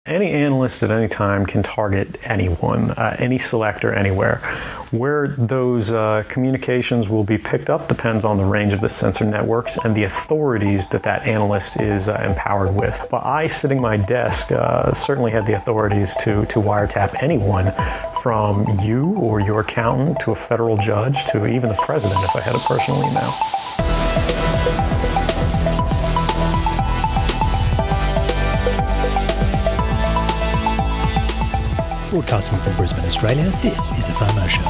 Any analyst at any time can target anyone, any selector anywhere. Where those communications will be picked up depends on the range of the sensor networks and the authorities that analyst is empowered with. But I, sitting at my desk, certainly had the authorities to wiretap anyone, from you or your accountant to a federal judge to even the president if I had a personal email. Broadcasting from Brisbane, Australia, this is The FOMO Show.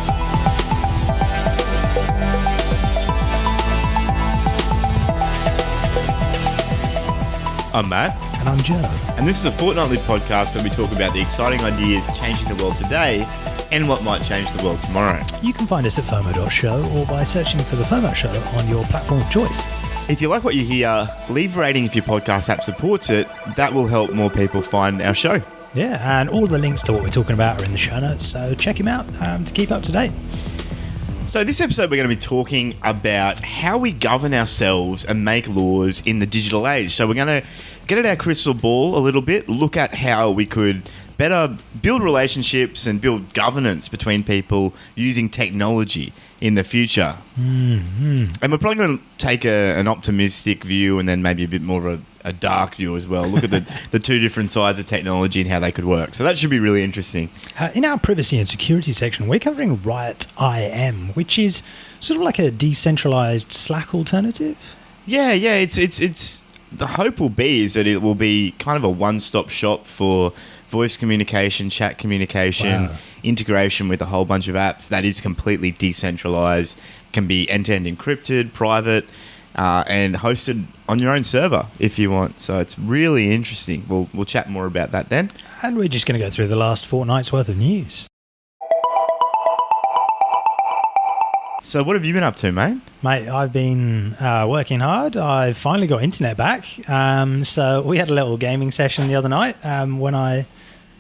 I'm Matt. And I'm Joe. And this is a fortnightly podcast where we talk about the exciting ideas changing the world today and what might change the world tomorrow. You can find us at FOMO.show or by searching for The FOMO Show on your platform of choice. If you like what you hear, leave a rating if your podcast app supports it. That will help more people find our show. Yeah, and all the links to what we're talking about are in the show notes, so check him out to keep up to date. So this episode we're going to be talking about how we govern ourselves and make laws in the digital age. So we're going to get at our crystal ball a little bit, look at how we could better build relationships and build governance between people using technology in the future. Mm-hmm. And we're probably going to take an optimistic view and then maybe a bit more of a dark view as well. Look at the two different sides of technology and how they could work. So that should be really interesting. In our privacy and security section, we're covering Riot IM, which is sort of like a decentralized Slack alternative. Yeah. It's the hope will be is that it will be kind of a one-stop shop for voice communication, chat communication, integration with a whole bunch of apps that is completely decentralized, can be end-to-end encrypted, private, and hosted on your own server if you want. So it's really interesting. We'll chat more about that then. And we're just going to go through the last fortnight's worth of news. So what have you been up to, mate? Mate, I've been working hard. I've finally got internet back. So we had a little gaming session the other night when I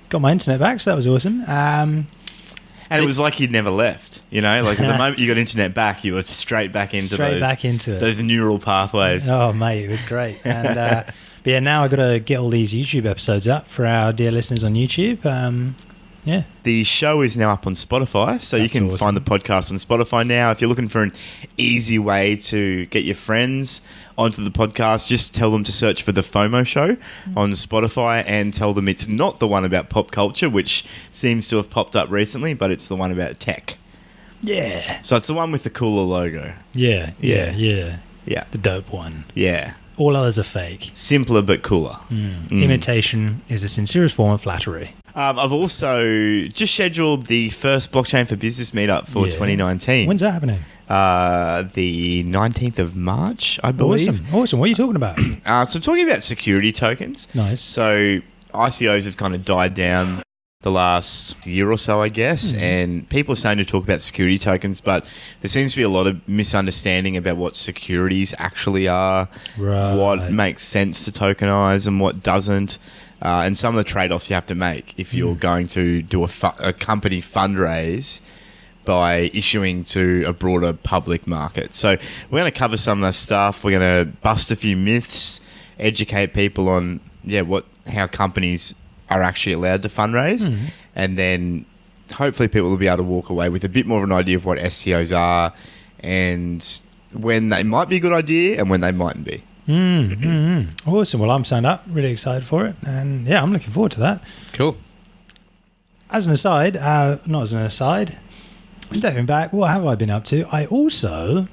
got my internet back, so that was awesome. And it was like you'd never left, you know? Like at the moment you got internet back, you were straight back into those neural pathways. Oh, mate, it was great. And but yeah, now I've got to get all these YouTube episodes up for our dear listeners on YouTube. Yeah. The show is now up on Spotify, so you can find the podcast on Spotify now. If you're looking for an easy way to get your friends onto the podcast, just tell them to search for The FOMO Show on Spotify and tell them it's not the one about pop culture, which seems to have popped up recently, but it's the one about tech. Yeah. So it's the one with the cooler logo. Yeah. The dope one. Yeah. All others are fake. Simpler but cooler. Imitation is the sincerest form of flattery. I've also just scheduled the first Blockchain for Business meetup for 2019. When's that happening? The 19th of March, I believe. Awesome. What are you talking about? So I'm talking about security tokens. Nice. So ICOs have kind of died down the last year or so, I guess, and people are starting to talk about security tokens, but there seems to be a lot of misunderstanding about what securities actually are, what makes sense to tokenize and what doesn't. And some of the trade-offs you have to make if you're going to do a company fundraise by issuing to a broader public market. So we're going to cover some of that stuff. We're going to bust a few myths, educate people on how companies are actually allowed to fundraise, and then hopefully people will be able to walk away with a bit more of an idea of what STOs are and when they might be a good idea and when they mightn't be. Awesome. Well, I'm signed up. Really excited for it. And yeah, I'm looking forward to that. Cool. As an aside, stepping back, what have I been up to? I also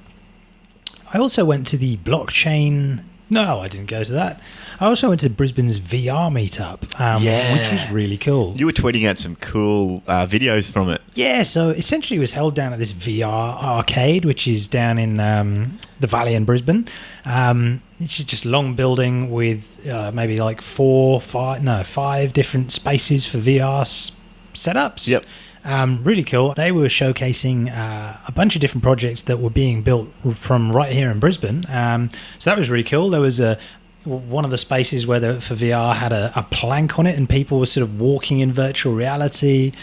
went to the blockchain. No, I didn't go to that. I also went to Brisbane's VR meetup, which was really cool. You were tweeting out some cool videos from it. Yeah, so essentially it was held down at this VR arcade, which is down in the Valley in Brisbane. It's just a long building with maybe like 5 different spaces for VR setups. Yep. Really cool. They were showcasing a bunch of different projects that were being built from right here in Brisbane. So that was really cool. There was one of the spaces where for VR had a plank on it, and people were sort of walking in virtual reality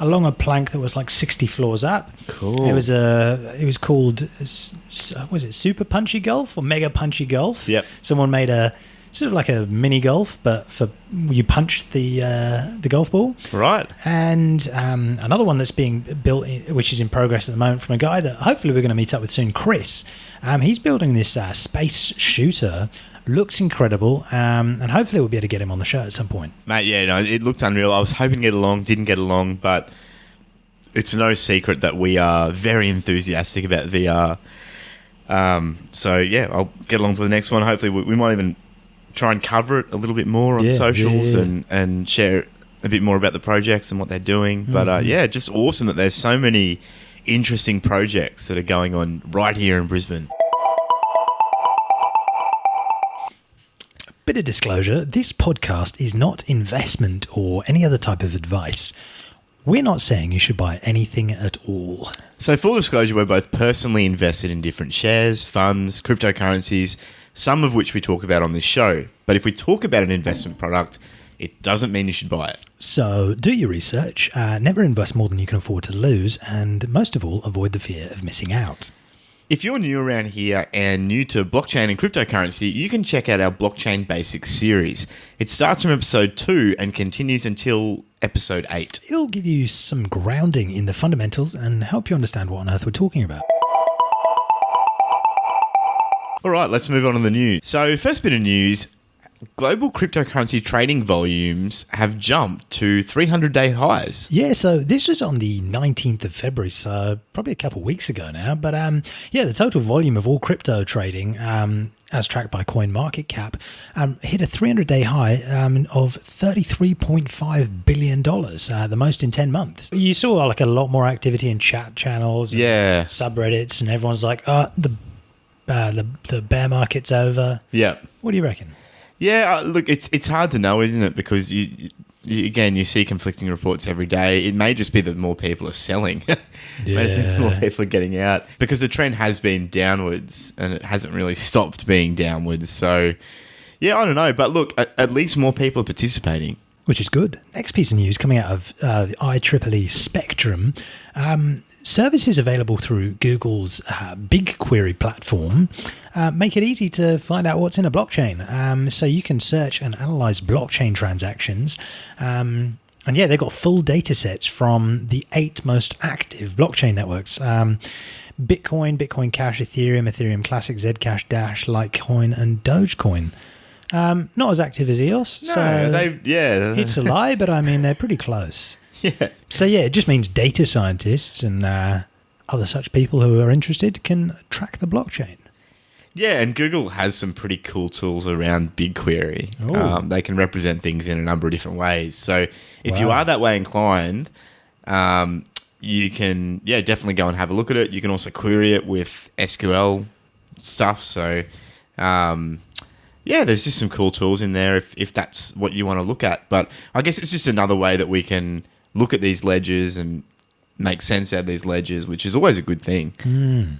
along a plank that was like 60 floors up. Cool. It was called, was it Super Punchy Golf or Mega Punchy Golf? Yep. Someone made a sort of like a mini golf, but for you punch the golf ball. Right. And another one that's being built, which is in progress at the moment, from a guy that hopefully we're going to meet up with soon, Chris. He's building this space shooter. Looks incredible, and hopefully we'll be able to get him on the show at some point. Mate, yeah, no, it looked unreal. I was hoping to get along, didn't get along, but it's no secret that we are very enthusiastic about VR. So, yeah, I'll get along to the next one. Hopefully we might even try and cover it a little bit more on socials and share a bit more about the projects and what they're doing. But, yeah, just awesome that there's so many interesting projects that are going on right here in Brisbane. Bit of disclosure, this podcast is not investment or any other type of advice. We're not saying you should buy anything at all. So full disclosure, we're both personally invested in different shares, funds, cryptocurrencies, some of which we talk about on this show. But if we talk about an investment product, it doesn't mean you should buy it. So do your research, never invest more than you can afford to lose, and most of all, avoid the fear of missing out. If you're new around here and new to blockchain and cryptocurrency, you can check out our Blockchain Basics series. It starts from episode 2 and continues until episode 8. It'll give you some grounding in the fundamentals and help you understand what on earth we're talking about. All right, let's move on to the news. So first bit of news, global cryptocurrency trading volumes have jumped to 300-day highs. Yeah, so this was on the 19th of February, so probably a couple of weeks ago now. But yeah, the total volume of all crypto trading, as tracked by CoinMarketCap, hit a 300-day high of $33.5 billion, the most in 10 months. You saw like a lot more activity in chat channels, and subreddits, and everyone's like, the bear market's over. Yeah. What do you reckon? Yeah, look, it's hard to know, isn't it? Because you see conflicting reports every day. It may just be that more people are selling. Maybe more people are getting out. Because the trend has been downwards and it hasn't really stopped being downwards. So, yeah, I don't know. But look, at least more people are participating. Which is good. Next piece of news coming out of the IEEE Spectrum. Services available through Google's BigQuery platform make it easy to find out what's in a blockchain. So you can search and analyze blockchain transactions. And yeah, they've got full data sets from the 8 most active blockchain networks. Bitcoin, Bitcoin Cash, Ethereum, Ethereum Classic, Zcash, Dash, Litecoin, and Dogecoin. Not as active as EOS. No, so it's a lie, but I mean, they're pretty close. Yeah. So yeah, it just means data scientists and other such people who are interested can track the blockchain. Yeah, and Google has some pretty cool tools around BigQuery. They can represent things in a number of different ways. So if you are that way inclined, you can definitely go and have a look at it. You can also query it with SQL stuff. So there's just some cool tools in there if that's what you want to look at. But I guess it's just another way that we can look at these ledgers and make sense out of these ledgers, which is always a good thing.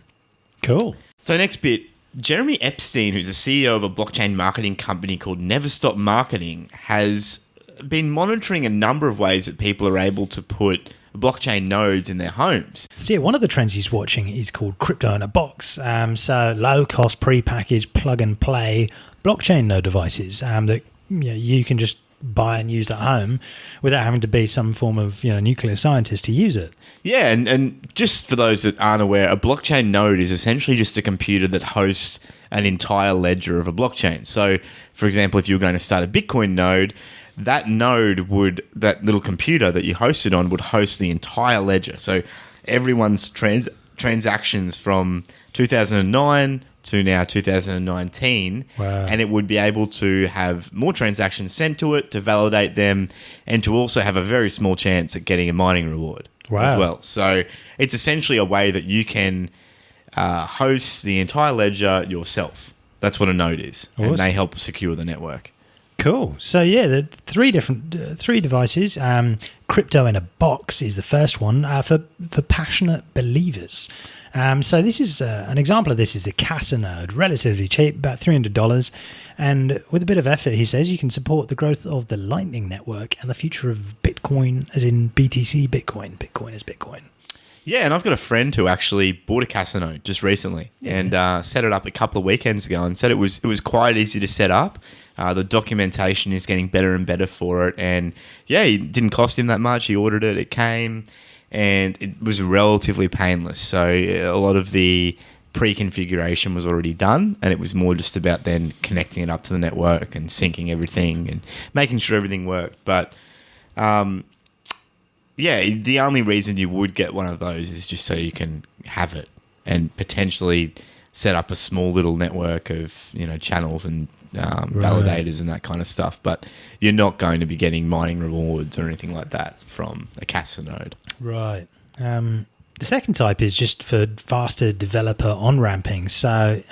Cool. So next bit, Jeremy Epstein, who's the CEO of a blockchain marketing company called Never Stop Marketing, has been monitoring a number of ways that people are able to put blockchain nodes in their homes. So yeah, one of the trends he's watching is called crypto in a box. So low-cost, pre-packaged, plug-and-play blockchain node devices that you can just buy and use at home without having to be some form of nuclear scientist to use it. Yeah, and just for those that aren't aware, a blockchain node is essentially just a computer that hosts an entire ledger of a blockchain. So, for example, if you were going to start a Bitcoin node, that little computer that you hosted on would host the entire ledger. So everyone's transactions from 2009 to now 2019, and it would be able to have more transactions sent to it to validate them and to also have a very small chance at getting a mining reward as well. So it's essentially a way that you can host the entire ledger yourself. That's what a node is. Awesome. And they help secure the network. Cool. So yeah, the three devices. Crypto in a box is the first one for passionate believers. So this is an example of this is the Casa node, relatively cheap, about $300, and with a bit of effort, he says you can support the growth of the Lightning Network and the future of Bitcoin, as in BTC Bitcoin. Bitcoin is Bitcoin. Yeah, and I've got a friend who actually bought a Casa node just recently and set it up a couple of weekends ago and said it was quite easy to set up. The documentation is getting better and better for it. And yeah, it didn't cost him that much. He ordered it, it came, and it was relatively painless. So a lot of the pre-configuration was already done, and it was more just about then connecting it up to the network and syncing everything and making sure everything worked. But yeah, the only reason you would get one of those is just so you can have it and potentially set up a small little network of, you know, channels and validators and that kind of stuff. But you're not going to be getting mining rewards or anything like that from a Casa node. Right. The second type is just for faster developer on-ramping. So,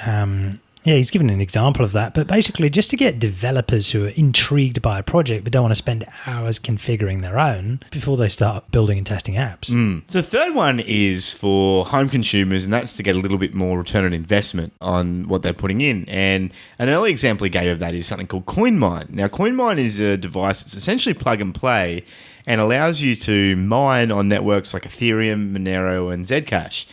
yeah, he's given an example of that. But basically, just to get developers who are intrigued by a project but don't want to spend hours configuring their own before they start building and testing apps. So the third one is for home consumers, and that's to get a little bit more return on investment on what they're putting in. And an early example he gave of that is something called CoinMine. Now, CoinMine is a device that's essentially plug and play and allows you to mine on networks like Ethereum, Monero, and Zcash.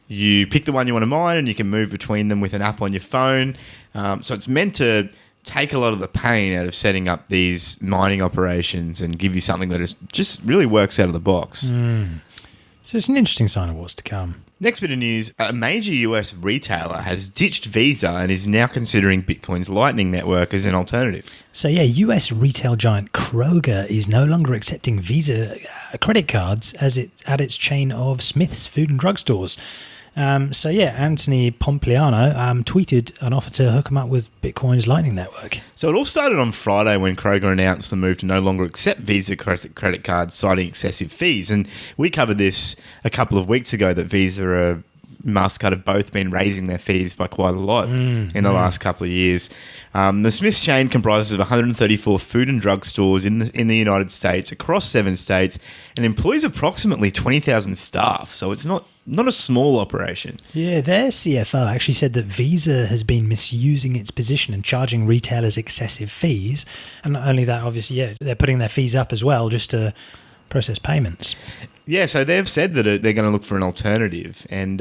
You pick the one you want to mine and you can move between them with an app on your phone. So it's meant to take a lot of the pain out of setting up these mining operations and give you something that just really works out of the box. So it's an interesting sign of what's to come. Next bit of news, a major US retailer has ditched Visa and is now considering Bitcoin's Lightning Network as an alternative. So yeah, US retail giant Kroger is no longer accepting Visa credit cards as it at its chain of Smith's food and drug stores. So yeah, Anthony Pompliano tweeted an offer to hook him up with Bitcoin's Lightning Network. So it all started on Friday when Kroger announced the move to no longer accept Visa credit cards, citing excessive fees. And we covered this a couple of weeks ago, that Visa, MasterCard have both been raising their fees by quite a lot in the last couple of years. The Smith's chain comprises of 134 food and drug stores in the United States across 7 states and employs approximately 20,000 staff. So it's not a small operation. Yeah, their CFO actually said that Visa has been misusing its position and charging retailers excessive fees. And not only that, obviously, yeah, they're putting their fees up as well just to process payments. Yeah, so they've said that they're going to look for an alternative. And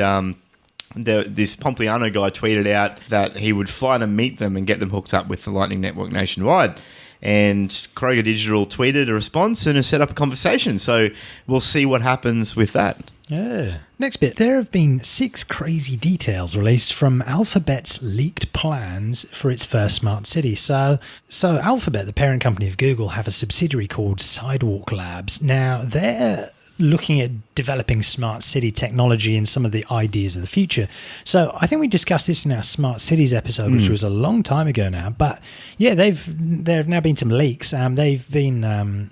this Pompliano guy tweeted out that he would fly to meet them and get them hooked up with the Lightning Network nationwide. And Kroger Digital tweeted a response and has set up a conversation. So we'll see what happens with that. Yeah. Next bit. There have been 6 crazy details released from Alphabet's leaked plans for its first smart city. So Alphabet, the parent company of Google, have a subsidiary called Sidewalk Labs. Now, they're looking at developing smart city technology and some of the ideas of the future. So I think we discussed this in our smart cities episode, which was a long time ago now. But yeah, there have now been some leaks. They've been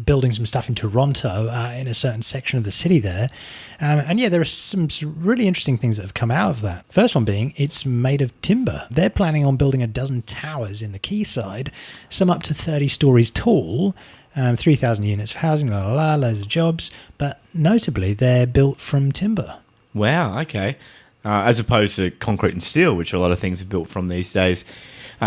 building some stuff in Toronto in a certain section of the city there. And yeah, there are some really interesting things that have come out of that. First one being, it's made of timber. They're planning on building 12 towers in the quayside, some up to 30 stories tall, 3,000 units of housing, loads of jobs. But notably, they're built from timber. Wow, okay. As opposed to concrete and steel, which a lot of things are built from these days.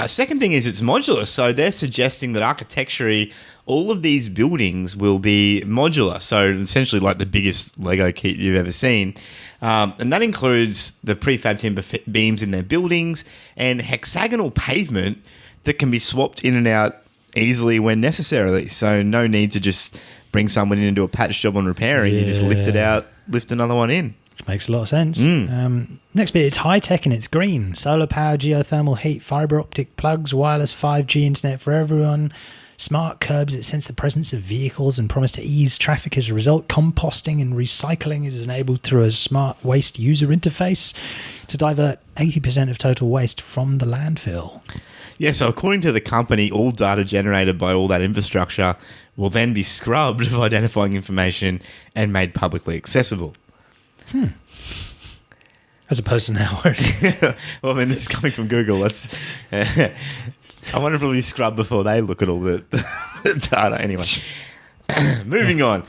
Second thing is it's modular. So they're suggesting that architecturally, all of these buildings will be modular. So essentially like the biggest Lego kit you've ever seen. And that includes the prefab timber beams in their buildings and hexagonal pavement that can be swapped in and out easily when necessarily. So no need to just bring someone in and do a patch job on repairing. You just lift it out, lift another one in. Which makes a lot of sense. Next bit, it's high tech and it's green. Solar power, geothermal heat, fiber optic plugs, wireless 5G internet for everyone, smart curbs that sense the presence of vehicles and promise to ease traffic as a result. Composting and recycling is enabled through a smart waste user interface to divert 80% of total waste from the landfill. Yeah, so according to the company, all data generated by all that infrastructure will then be scrubbed of identifying information and made publicly accessible. As opposed to now. Well, I mean, this is coming from Google. That's. I wonder if it'll be scrubbed before they look at all the data. Anyway, moving on.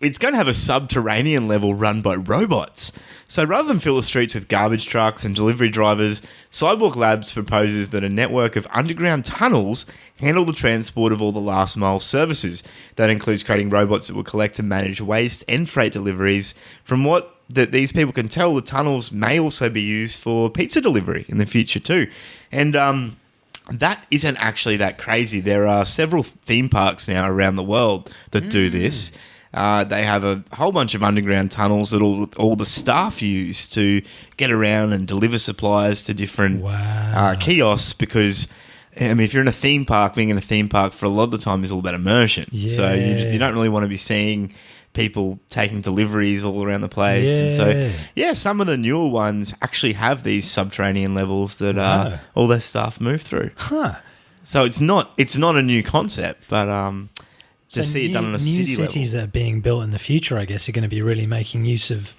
It's going to have a subterranean level run by robots. So rather than fill the streets with garbage trucks and delivery drivers, Sidewalk Labs proposes that a network of underground tunnels handle the transport of all the last mile services. That includes creating robots that will collect and manage waste and freight deliveries. From what that these people can tell, the tunnels may also be used for pizza delivery in the future too. And that isn't actually that crazy. There are several theme parks now around the world that do this. They have a whole bunch of underground tunnels that all the staff use to get around and deliver supplies to different kiosks, because I mean, if you're in a theme park, being in a theme park for a lot of the time is all about immersion. Yeah. So you don't really want to be seeing people taking deliveries all around the place. Yeah. And so, some of the newer ones actually have these subterranean levels that all their staff move through. Huh. So it's not a new concept, but to see it done on a city new level. cities that are being built in the future, I guess, are going to be really making use of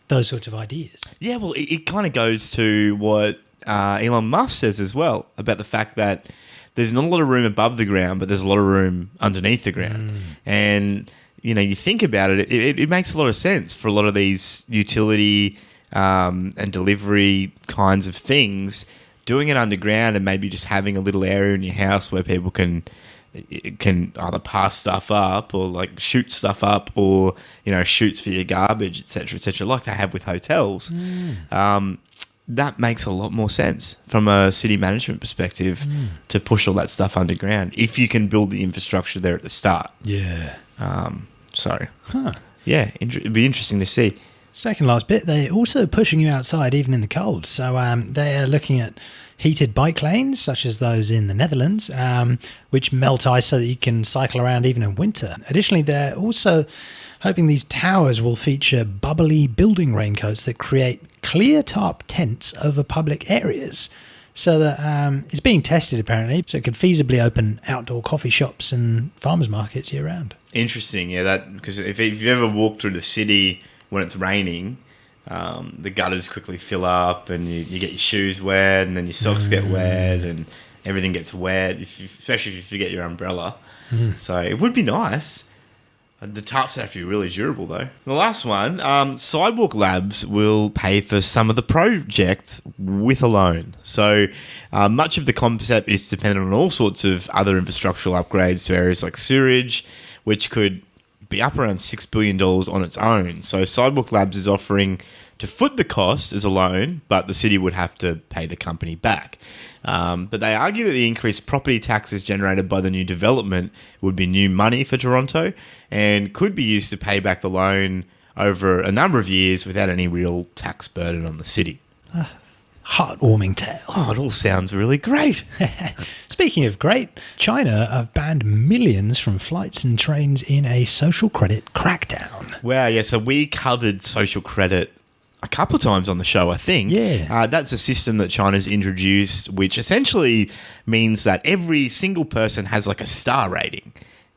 those sorts of ideas. Yeah, well, it kind of goes to what Elon Musk says as well, about the fact that there's not a lot of room above the ground, but there's a lot of room underneath the ground. And, you think about it, it makes a lot of sense for a lot of these utility and delivery kinds of things, doing it underground and maybe just having a little area in your house where people can either pass stuff up or like shoot stuff up, or shoots for your garbage, etc., like they have with hotels. That makes a lot more sense from a city management perspective to push all that stuff underground if you can build the infrastructure there at the start. Yeah. It'd be interesting to see. Second last bit, they're also pushing you outside even in the cold. So they're looking at heated bike lanes, such as those in the Netherlands, which melt ice so that you can cycle around even in winter. Additionally, they're also hoping these towers will feature bubbly building raincoats that create clear top tents over public areas. So that it's being tested apparently, so it could feasibly open outdoor coffee shops and farmers markets year round. Interesting, because if you've ever walked through the city when it's raining, the gutters quickly fill up and you get your shoes wet, and then your socks get wet and everything gets wet, especially if you forget your umbrella. So it would be nice. The tarps have to be really durable, though. The last one, Sidewalk Labs will pay for some of the projects with a loan. So much of the concept is dependent on all sorts of other infrastructural upgrades to areas like sewerage, which could be up around $6 billion on its own. So Sidewalk Labs is offering to foot the cost as a loan, but the city would have to pay the company back. But they argue that the increased property taxes generated by the new development would be new money for Toronto and could be used to pay back the loan over a number of years without any real tax burden on the city. Heartwarming tale. Oh, it all sounds really great. Speaking of great, China have banned millions from flights and trains in a social credit crackdown. Wow, yeah, so we covered social credit a couple of times on the show, I think. Yeah. That's a system that China's introduced, which essentially means that every single person has like a star rating.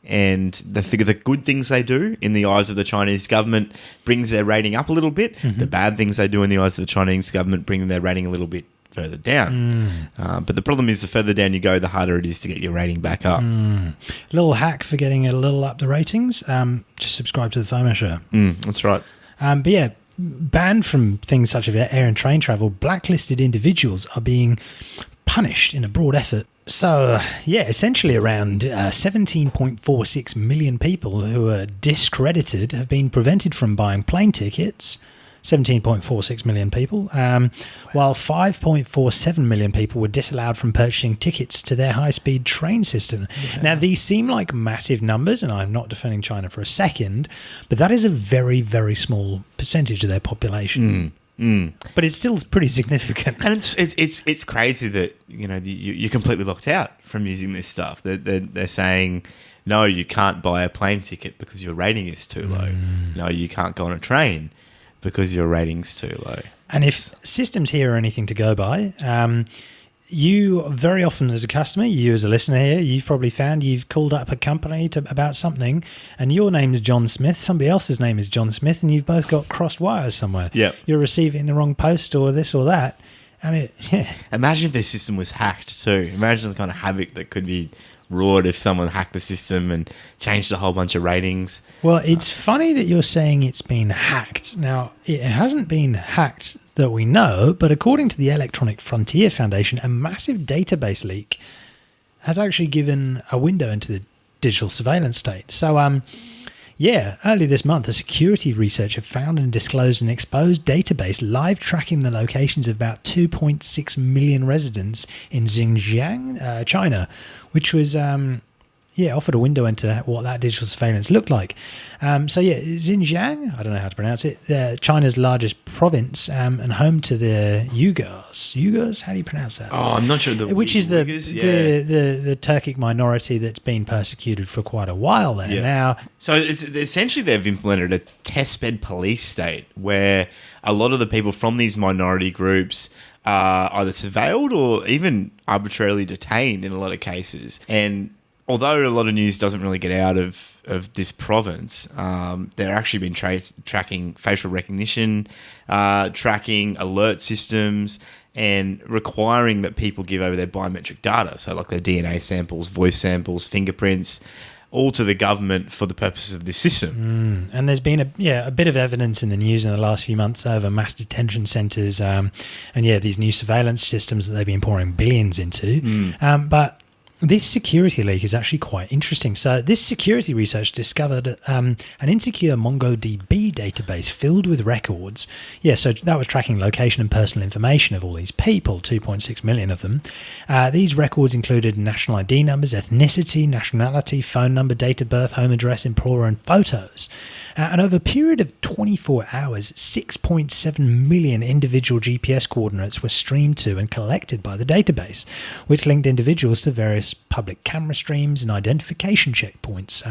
And the good things they do in the eyes of the Chinese government brings their rating up a little bit. The bad things they do in the eyes of the Chinese government bring their rating a little bit further down. But the problem is the further down you go, the harder it is to get your rating back up. Little hack for getting a little up the ratings. Just subscribe to the FOMO show. That's right. But yeah, banned from things such as air and train travel, blacklisted individuals are being punished in a broad effort. So, essentially around 17.46 million people who are discredited have been prevented from buying plane tickets. 17.46 million people, while 5.47 million people were disallowed from purchasing tickets to their high-speed train system. Yeah. Now, these seem like massive numbers, and I'm not defending China for a second, but that is a very, very small percentage of their population. But it's still pretty significant. And it's crazy that you're completely locked out from using this stuff. They're saying, no, you can't buy a plane ticket because your rating is too low. No, you can't go on a train because your rating's too low. And if systems here are anything to go by, you very often as a customer, you as a listener here, you've probably found you've called up a company about something and your name is John Smith, somebody else's name is John Smith, and you've both got crossed wires somewhere. Yep. You're receiving the wrong post or this or that. And Imagine if their system was hacked too. Imagine the kind of havoc that could be wrought if someone hacked the system and changed a whole bunch of ratings. Well, it's funny that you're saying it's been hacked. Now, it hasn't been hacked that we know, but according to the Electronic Frontier Foundation, a massive database leak has actually given a window into the digital surveillance state. So, Yeah, early this month, a security researcher found and disclosed an exposed database live tracking the locations of about 2.6 million residents in Xinjiang, China, which was offered a window into what that digital surveillance looked like. Xinjiang, I don't know how to pronounce it, China's largest province and home to the Uyghurs. Uyghurs, how do you pronounce that? Oh, I'm not sure. Which is the Uyghurs, Turkic minority that's been persecuted for quite a while there. Yeah. Now, so it's essentially they've implemented a testbed police state where a lot of the people from these minority groups are either surveilled or even arbitrarily detained in a lot of cases. And although a lot of news doesn't really get out of this province, they're actually been tracking facial recognition, tracking alert systems, and requiring that people give over their biometric data, so like their DNA samples, voice samples, fingerprints, all to the government for the purposes of this system. And there's been a bit of evidence in the news in the last few months over mass detention centres these new surveillance systems that they've been pouring billions into. But this security leak is actually quite interesting. So this security research discovered an insecure MongoDB database filled with records. Yeah, so that was tracking location and personal information of all these people, 2.6 million of them. These records included national ID numbers, ethnicity, nationality, phone number, date of birth, home address, employer, and photos. And over a period of 24 hours, 6.7 million individual GPS coordinates were streamed to and collected by the database, which linked individuals to various public camera streams and identification checkpoints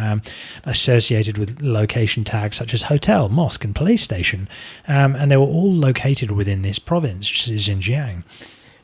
associated with location tags such as hotel, mosque, and police station. And they were all located within this province, Xinjiang.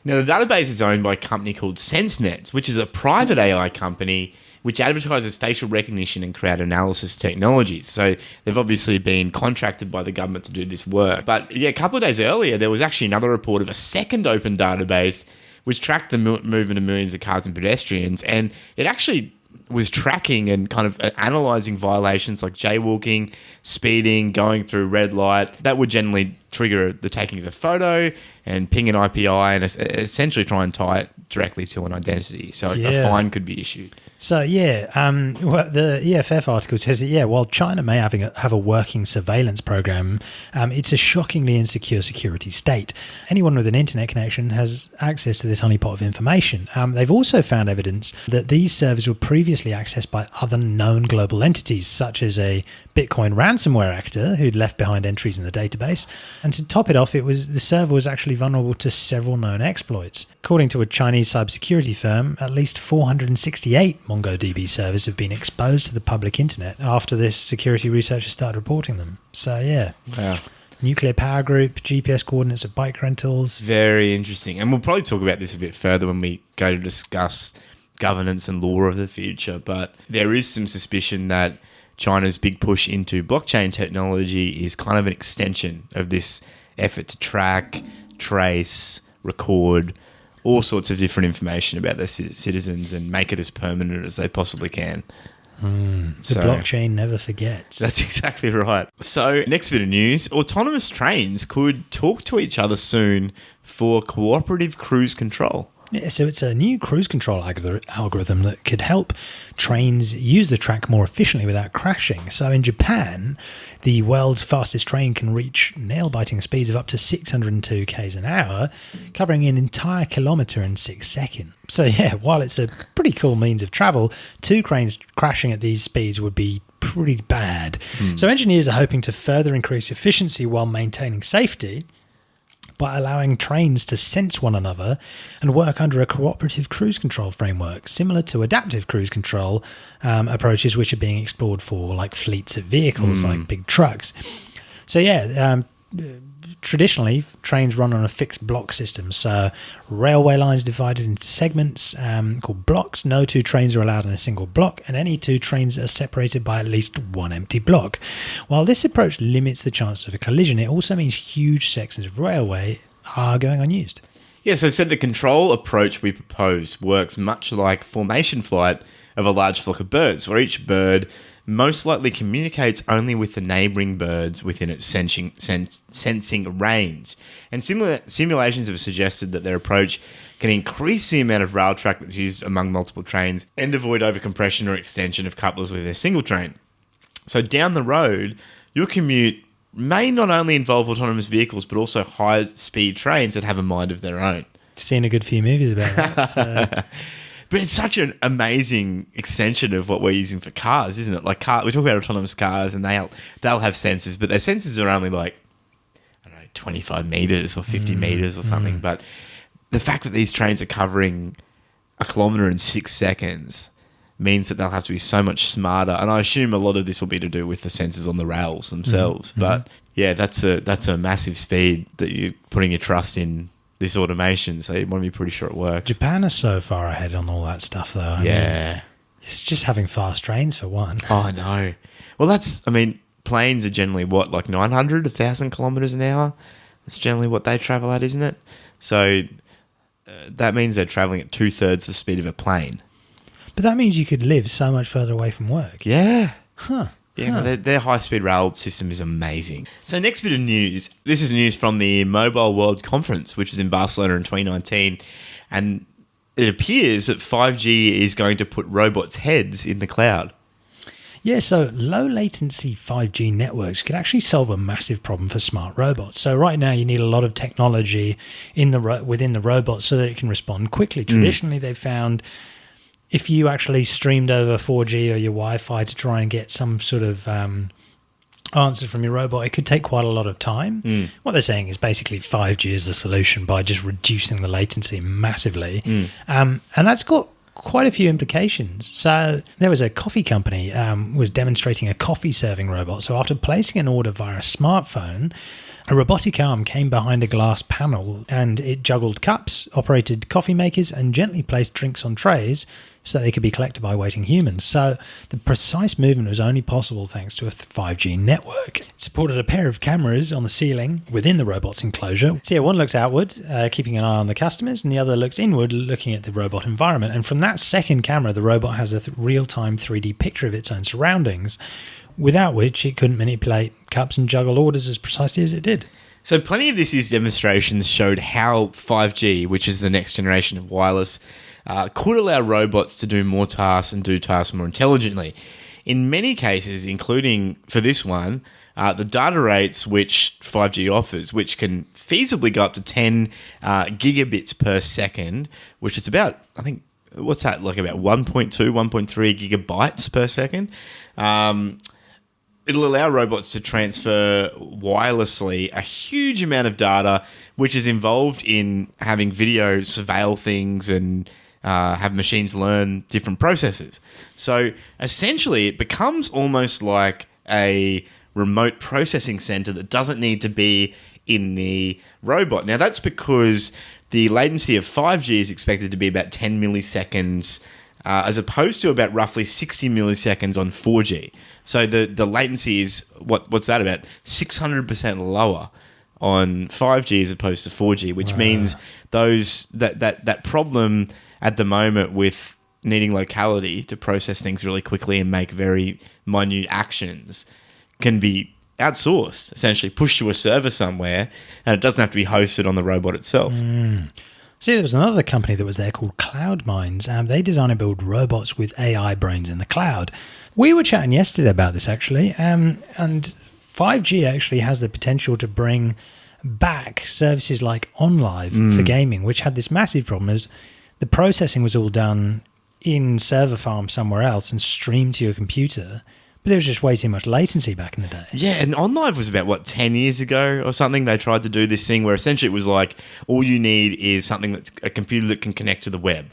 Now, the database is owned by a company called SenseNets, which is a private AI company which advertises facial recognition and crowd analysis technologies. So they've obviously been contracted by the government to do this work. But yeah, a couple of days earlier, there was actually another report of a second open database which tracked the movement of millions of cars and pedestrians. And it actually was tracking and kind of analysing violations like jaywalking, speeding, going through red light. That would generally trigger the taking of a photo and ping an IPI and essentially try and tie it directly to an identity. So a fine could be issued. So, the EFF article says that, while China may have a working surveillance program, it's a shockingly insecure security state. Anyone with an internet connection has access to this honeypot of information. They've also found evidence that these servers were previously accessed by other known global entities, such as a Bitcoin ransomware actor who'd left behind entries in the database. And to top it off, the server was actually vulnerable to several known exploits. According to a Chinese cybersecurity firm, at least 468 MongoDB servers have been exposed to the public internet after this security researcher started reporting them. So, Wow. Nuclear power group, GPS coordinates of bike rentals. Very interesting. And we'll probably talk about this a bit further when we go to discuss governance and law of the future. But there is some suspicion that China's big push into blockchain technology is kind of an extension of this effort to track, trace, record all sorts of different information about their citizens and make it as permanent as they possibly can. The blockchain never forgets. That's exactly right. So, next bit of news. Autonomous trains could talk to each other soon for cooperative cruise control. Yeah, so it's a new cruise control algorithm that could help trains use the track more efficiently without crashing. So in Japan, the world's fastest train can reach nail-biting speeds of up to 602 k's an hour, covering an entire kilometre in 6 seconds. So while it's a pretty cool means of travel, two trains crashing at these speeds would be pretty bad. So engineers are hoping to further increase efficiency while maintaining safety by allowing trains to sense one another and work under a cooperative cruise control framework, similar to adaptive cruise control approaches which are being explored for like fleets of vehicles like big trucks. So traditionally trains run on a fixed block system. So railway lines divided into segments called blocks. No two trains are allowed in a single block, and any two trains are separated by at least one empty block. While this approach limits the chances of a collision, it also means huge sections of railway are going unused. Yeah, so said the control approach we propose works much like formation flight of a large flock of birds, where each bird most likely communicates only with the neighbouring birds within its sensing range. And simulations have suggested that their approach can increase the amount of rail track that's used among multiple trains and avoid overcompression or extension of couplers within a single train. So down the road, your commute may not only involve autonomous vehicles, but also high-speed trains that have a mind of their own. Seen a good few movies about that. So. But it's such an amazing extension of what we're using for cars, isn't it? Like we talk about autonomous cars, and they'll have sensors, but their sensors are only like, I don't know, 25 meters or 50 meters or something. But the fact that these trains are covering 1 kilometer in 6 seconds means that they'll have to be so much smarter. And I assume a lot of this will be to do with the sensors on the rails themselves. But yeah, that's a massive speed that you're putting your trust in this automation. So you want to be pretty sure it works. Japan is so far ahead on all that stuff, though. I mean, it's just having fast trains for one. Oh, I know. Well, planes are generally what, like 900, 1,000 kilometers an hour? That's generally what they travel at, isn't it? So that means they're traveling at 2/3 the speed of a plane. But that means you could live so much further away from work. Yeah. Huh. Yeah, their high-speed rail system is amazing. So next bit of news. This is news from the Mobile World Conference, which was in Barcelona in 2019. And it appears that 5G is going to put robots' heads in the cloud. Yeah, so low latency 5G networks could actually solve a massive problem for smart robots. So right now you need a lot of technology within the robot so that it can respond quickly. Traditionally, they've found if you actually streamed over 4G or your Wi-Fi to try and get some sort of answer from your robot, it could take quite a lot of time. What they're saying is basically 5G is the solution by just reducing the latency massively. And that's got quite a few implications. So there was a coffee company was demonstrating a coffee serving robot. So after placing an order via a smartphone, a robotic arm came behind a glass panel and it juggled cups, operated coffee makers, and gently placed drinks on trays so they could be collected by waiting humans. So the precise movement was only possible thanks to a 5G network. It supported a pair of cameras on the ceiling within the robot's enclosure. So yeah, one looks outward, keeping an eye on the customers, and the other looks inward, looking at the robot environment. And from that second camera, the robot has a real-time 3D picture of its own surroundings, without which it couldn't manipulate cups and juggle orders as precisely as it did. So plenty of these demonstrations showed how 5G, which is the next generation of wireless, could allow robots to do more tasks and do tasks more intelligently. In many cases, including for this one, the data rates which 5G offers, which can feasibly go up to 10 gigabits per second, which is about, I think, what's that, like about 1.2, 1.3 gigabytes per second. It'll allow robots to transfer wirelessly a huge amount of data, which is involved in having video surveil things and have machines learn different processes. So essentially, it becomes almost like a remote processing center that doesn't need to be in the robot. Now, that's because the latency of 5G is expected to be about 10 milliseconds as opposed to about roughly 60 milliseconds on 4G. So the latency is, what's that about? 600% lower on 5G as opposed to 4G, which means that problem at the moment with needing locality to process things really quickly and make very minute actions can be outsourced, essentially pushed to a server somewhere, and it doesn't have to be hosted on the robot itself. See, there was another company that was there called Cloud Minds. They design and build robots with AI brains in the cloud. We were chatting yesterday about this, actually, and 5G actually has the potential to bring back services like OnLive for gaming, which had this massive problem is the processing was all done in server farm somewhere else and streamed to your computer, but there was just way too much latency back in the day. Yeah, and OnLive was about, 10 years ago or something? They tried to do this thing where essentially it was like, all you need is something that's a computer that can connect to the web.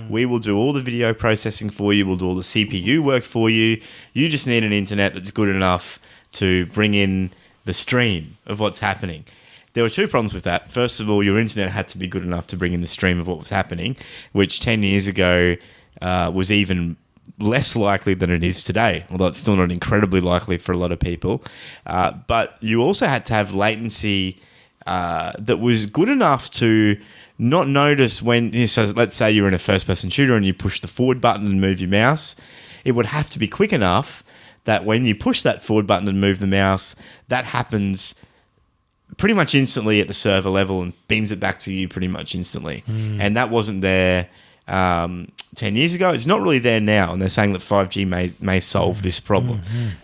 We will do all the video processing for you. We'll do all the CPU work for you. You just need an internet that's good enough to bring in the stream of what's happening. There were two problems with that. First of all, your internet had to be good enough to bring in the stream of what was happening, which 10 years ago was even less likely than it is today, although it's still not incredibly likely for a lot of people. But you also had to have latency that was good enough to not notice when, so let's say you're in a first-person shooter and you push the forward button and move your mouse, it would have to be quick enough that when you push that forward button and move the mouse, that happens pretty much instantly at the server level and beams it back to you pretty much instantly. And that wasn't there 10 years ago. It's not really there now, and they're saying that 5G may solve this problem.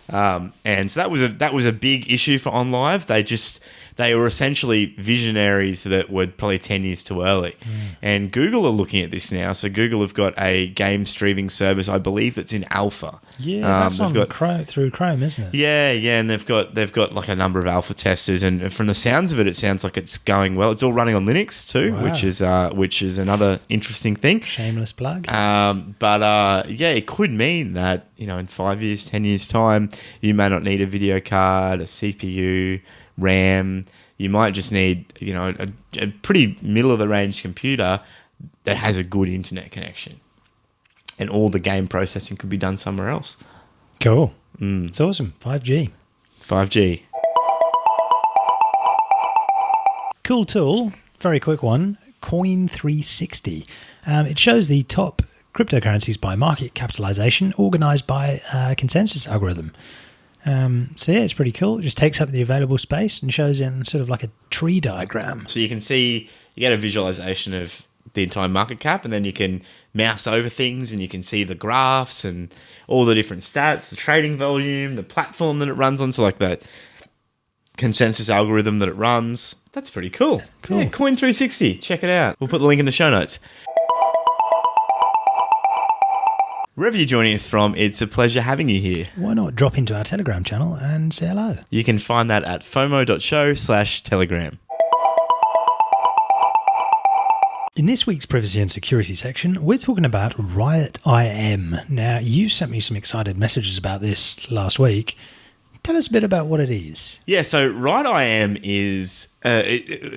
And so that was a big issue for OnLive. They were essentially visionaries that were probably 10 years too early. And Google are looking at this now. So Google have got a game streaming service, I believe, that's in alpha. Yeah, that's through Chrome, isn't it? Yeah, and they've got like a number of alpha testers, and from the sounds of it, it sounds like it's going well. It's all running on Linux too, which is another interesting thing. Shameless plug. But it could mean that in 5 years, 10 years time, you may not need a video card, a CPU, RAM. You might just need a pretty middle of the range computer that has a good internet connection, and all the game processing could be done somewhere else. Cool. It's awesome. 5G. Cool tool. Very quick one. Coin360. It shows the top cryptocurrencies by market capitalization organized by a consensus algorithm. It's pretty cool. It just takes up the available space and shows in sort of like a tree diagram. So you get a visualization of the entire market cap, and then you can mouse over things and you can see the graphs and all the different stats, the trading volume, the platform that it runs on. So like that consensus algorithm that it runs. That's pretty cool. Cool. Yeah, Coin360. Check it out. We'll put the link in the show notes. Wherever you're joining us from, it's a pleasure having you here. Why not drop into our Telegram channel and say hello? You can find that at fomo.show/telegram. In this week's privacy and security section, we're talking about Riot IM. Now, you sent me some excited messages about this last week. Tell us a bit about what it is. Yeah, so Riot IM is...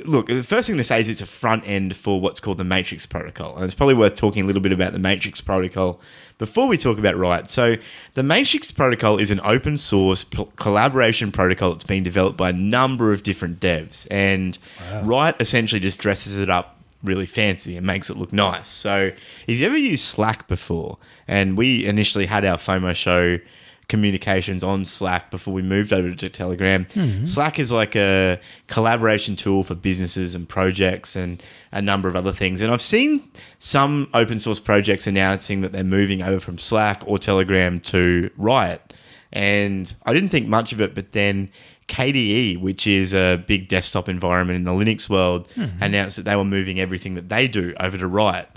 look, the first thing to say is it's a front end for what's called the Matrix protocol. And it's probably worth talking a little bit about the Matrix protocol before we talk about Riot. So the Matrix protocol is an open source collaboration protocol that's been developed by a number of different devs. And Riot essentially just dresses it up really fancy and makes it look nice. So if you ever used Slack before, and we initially had our FOMO show communications on Slack before we moved over to Telegram. Slack is like a collaboration tool for businesses and projects and a number of other things. And I've seen some open source projects announcing that they're moving over from Slack or Telegram to Riot. And I didn't think much of it, but then KDE, which is a big desktop environment in the Linux world, announced that they were moving everything that they do over to Riot.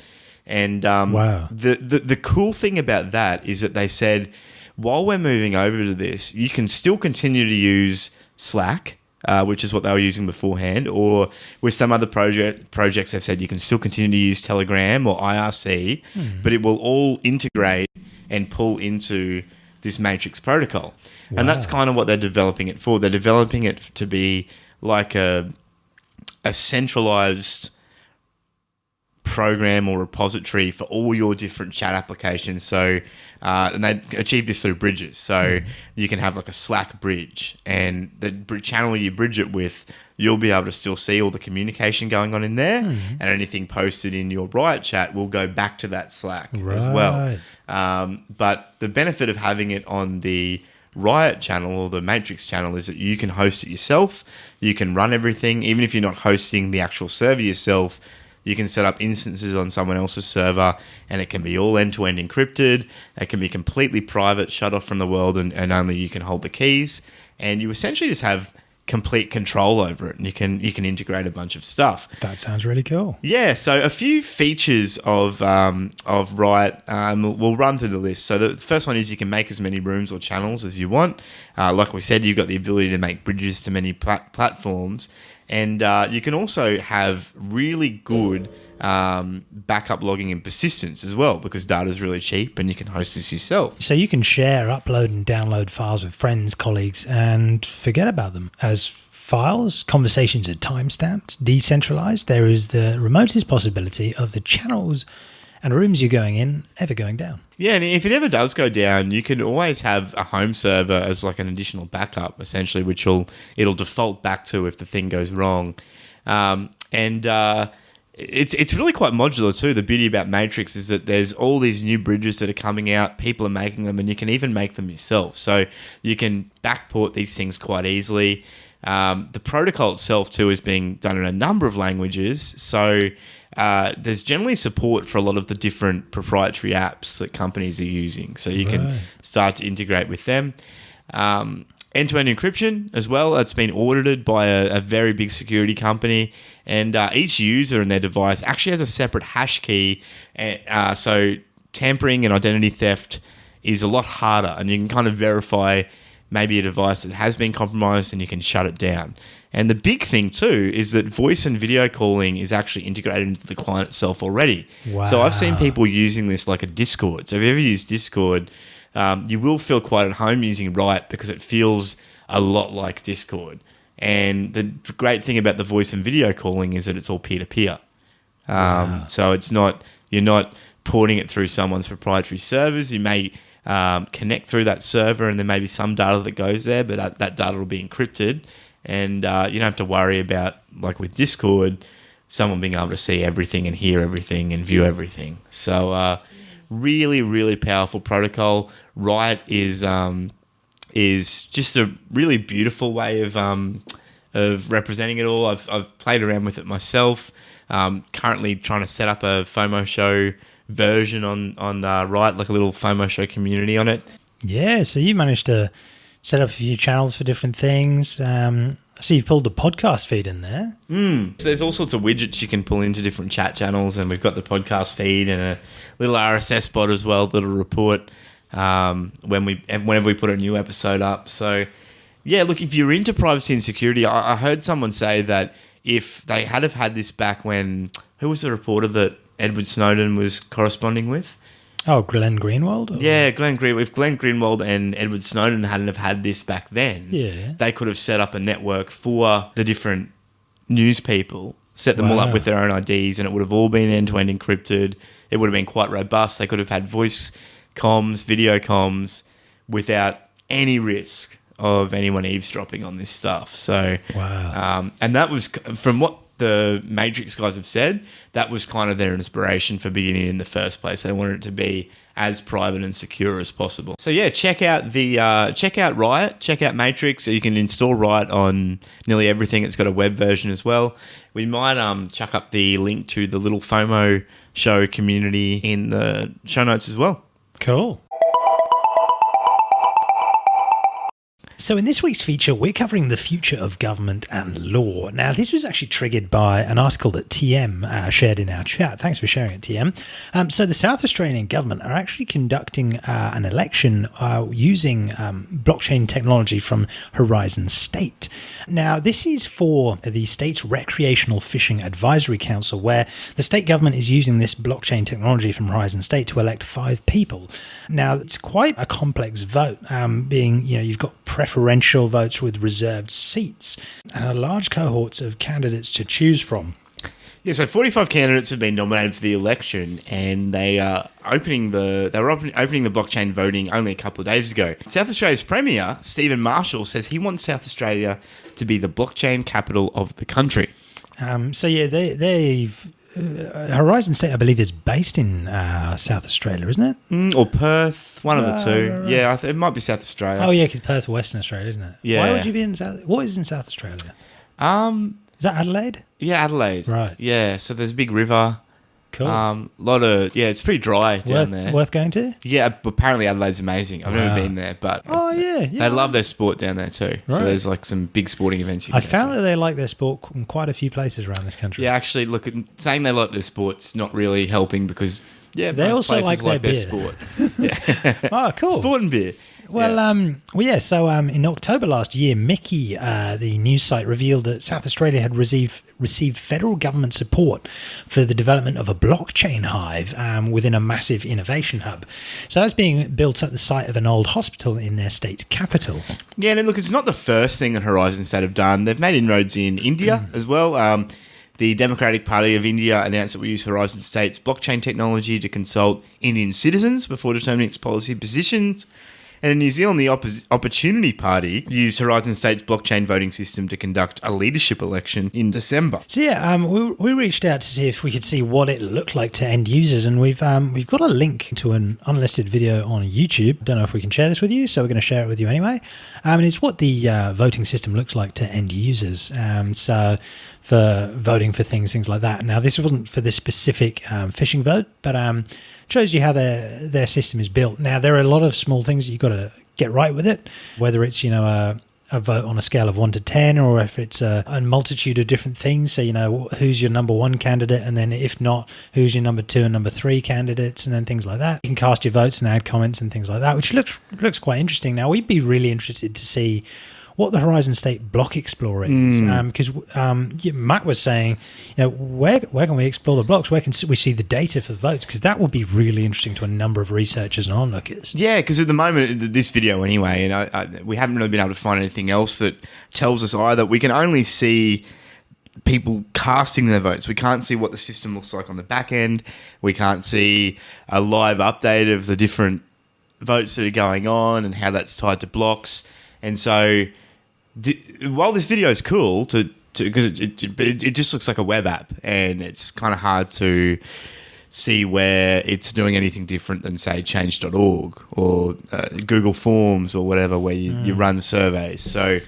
And the cool thing about that is that they said, while we're moving over to this, you can still continue to use Slack, which is what they were using beforehand, or with some other projects they've said you can still continue to use Telegram or IRC, but it will all integrate and pull into this Matrix protocol. Wow. And that's kind of what they're developing it for. They're developing it to be like a centralized program or repository for all your different chat applications. So, and they achieve this through bridges. So you can have like a Slack bridge, and the channel you bridge it with, you'll be able to still see all the communication going on in there, and anything posted in your Riot chat will go back to that Slack as well. But the benefit of having it on the Riot channel or the Matrix channel is that you can host it yourself. You can run everything, even if you're not hosting the actual server yourself. You can set up instances on someone else's server, and it can be all end-to-end encrypted. It can be completely private, shut off from the world, and only you can hold the keys. And you essentially just have complete control over it, and you can integrate a bunch of stuff. That sounds really cool. Yeah, so a few features of Riot, we'll run through the list. So the first one is you can make as many rooms or channels as you want. Like we said, you've got the ability to make bridges to many platforms. And you can also have really good backup logging and persistence as well, because data is really cheap and you can host this yourself. So you can share, upload and download files with friends, colleagues, and forget about them. As files, conversations are timestamped, decentralized. There is the remotest possibility of the channels and rooms you're going in ever going down. Yeah, and if it ever does go down, you can always have a home server as like an additional backup, essentially, which it'll default back to if the thing goes wrong. It's really quite modular too. The beauty about Matrix is that there's all these new bridges that are coming out. People are making them, and you can even make them yourself. So you can backport these things quite easily. The protocol itself too is being done in a number of languages, so there's generally support for a lot of the different proprietary apps that companies are using, so you can start to integrate with them. End-to-end encryption as well. It's been audited by a very big security company, and each user and their device actually has a separate hash key. So tampering and identity theft is a lot harder, and you can kind of verify maybe a device that has been compromised, and you can shut it down. And the big thing too is that voice and video calling is actually integrated into the client itself already. Wow. So I've seen people using this like a Discord. So if you ever use Discord, you will feel quite at home using Riot because it feels a lot like Discord. And the great thing about the voice and video calling is that it's all peer-to-peer. So you're not porting it through someone's proprietary servers. You may connect through that server, and there may be some data that goes there, but that data will be encrypted. And you don't have to worry about, like with Discord, someone being able to see everything and hear everything and view everything. So really, really powerful protocol. Riot is just a really beautiful way of representing it all. I've played around with it myself. Currently trying to set up a FOMO show version on Riot, like a little FOMO show community on it. Yeah, so you managed to set up a few channels for different things. I see you've pulled the podcast feed in there. So there's all sorts of widgets you can pull into different chat channels, and we've got the podcast feed and a little RSS bot as well that'll report whenever we put a new episode up. So yeah, look, if you're into privacy and security, I heard someone say that if they had have this back when, who was the reporter that Edward Snowden was corresponding with? Oh, Glenn Greenwald? Or? Yeah, Glenn Greenwald. If Glenn Greenwald and Edward Snowden hadn't have had this back then, they could have set up a network for the different news people, set them all up with their own IDs, and it would have all been end-to-end encrypted. It would have been quite robust. They could have had voice comms, video comms, without any risk of anyone eavesdropping on this stuff. So, and that was, from what the Matrix guys have said, that was kind of their inspiration for beginning in the first place. They wanted it to be as private and secure as possible. So yeah, check out Riot, check out Matrix. You can install Riot on nearly everything. It's got a web version as well. We might chuck up the link to the little FOMO show community in the show notes as well. Cool. So in this week's feature, we're covering the future of government and law. Now, this was actually triggered by an article that TM shared in our chat. Thanks for sharing it, TM. So the South Australian government are actually conducting an election using blockchain technology from Horizon State. Now, this is for the state's Recreational Fishing Advisory Council, where the state government is using this blockchain technology from Horizon State to elect 5 people. Now, it's quite a complex vote, being, you've got preferential votes with reserved seats and large cohorts of candidates to choose from. Yeah, so 45 candidates have been nominated for the election, and they are opening the blockchain voting only a couple of days ago. South Australia's Premier, Stephen Marshall, says he wants South Australia to be the blockchain capital of the country. They've Horizon State, I believe, is based in South Australia, isn't it? Or Perth, one of the two. Right. Yeah, it might be South Australia. Oh, yeah, because Perth's Western Australia, isn't it? Yeah. Why would you be in South? What is in South Australia? Is that Adelaide? Yeah, Adelaide. Right. Yeah, so there's a big river. Cool. It's pretty dry down there. Worth going to? Yeah, apparently Adelaide's amazing. I've never been there, but they love their sport down there too. Right. So there's like some big sporting events. I found that they like their sport in quite a few places around this country. Yeah, actually, look, saying they like their sport's not really helping because they also like their sport. Yeah. Oh, cool. Sport and beer. Well, So in October last year, Mickey, the news site, revealed that South Australia had received federal government support for the development of a blockchain hive within a massive innovation hub. So that's being built at the site of an old hospital in their state capital. Yeah, and look, it's not the first thing that Horizon State have done. They've made inroads in India as well. The Democratic Party of India announced that we use Horizon State's blockchain technology to consult Indian citizens before determining its policy positions. And in New Zealand, the Opportunity Party used Horizon State's blockchain voting system to conduct a leadership election in December. So yeah, we reached out to see if we could see what it looked like to end users, and we've got a link to an unlisted video on YouTube. Don't know if we can share this with you, so we're going to share it with you anyway. And it's what the voting system looks like to end users. So for voting for things like that. Now, this wasn't for this specific phishing vote, but shows you how their system is built. Now, there are a lot of small things that you've got to get right with it, whether it's, a vote on a scale of 1 to 10, or if it's a multitude of different things. So, who's your number 1 candidate, and then if not, who's your number 2 and number 3 candidates, and then things like that. You can cast your votes and add comments and things like that, which looks quite interesting. Now, we'd be really interested to see what the Horizon State Block Explorer is, because Matt was saying, where can we explore the blocks? Where can we see the data for the votes? Because that would be really interesting to a number of researchers and onlookers. Yeah, because at the moment, this video anyway, and we haven't really been able to find anything else that tells us either. We can only see people casting their votes. We can't see what the system looks like on the back end. We can't see a live update of the different votes that are going on and how that's tied to blocks. And so while this video is cool because it just looks like a web app, and it's kind of hard to see where it's doing anything different than, say, change.org or Google Forms or whatever, where you run surveys. So,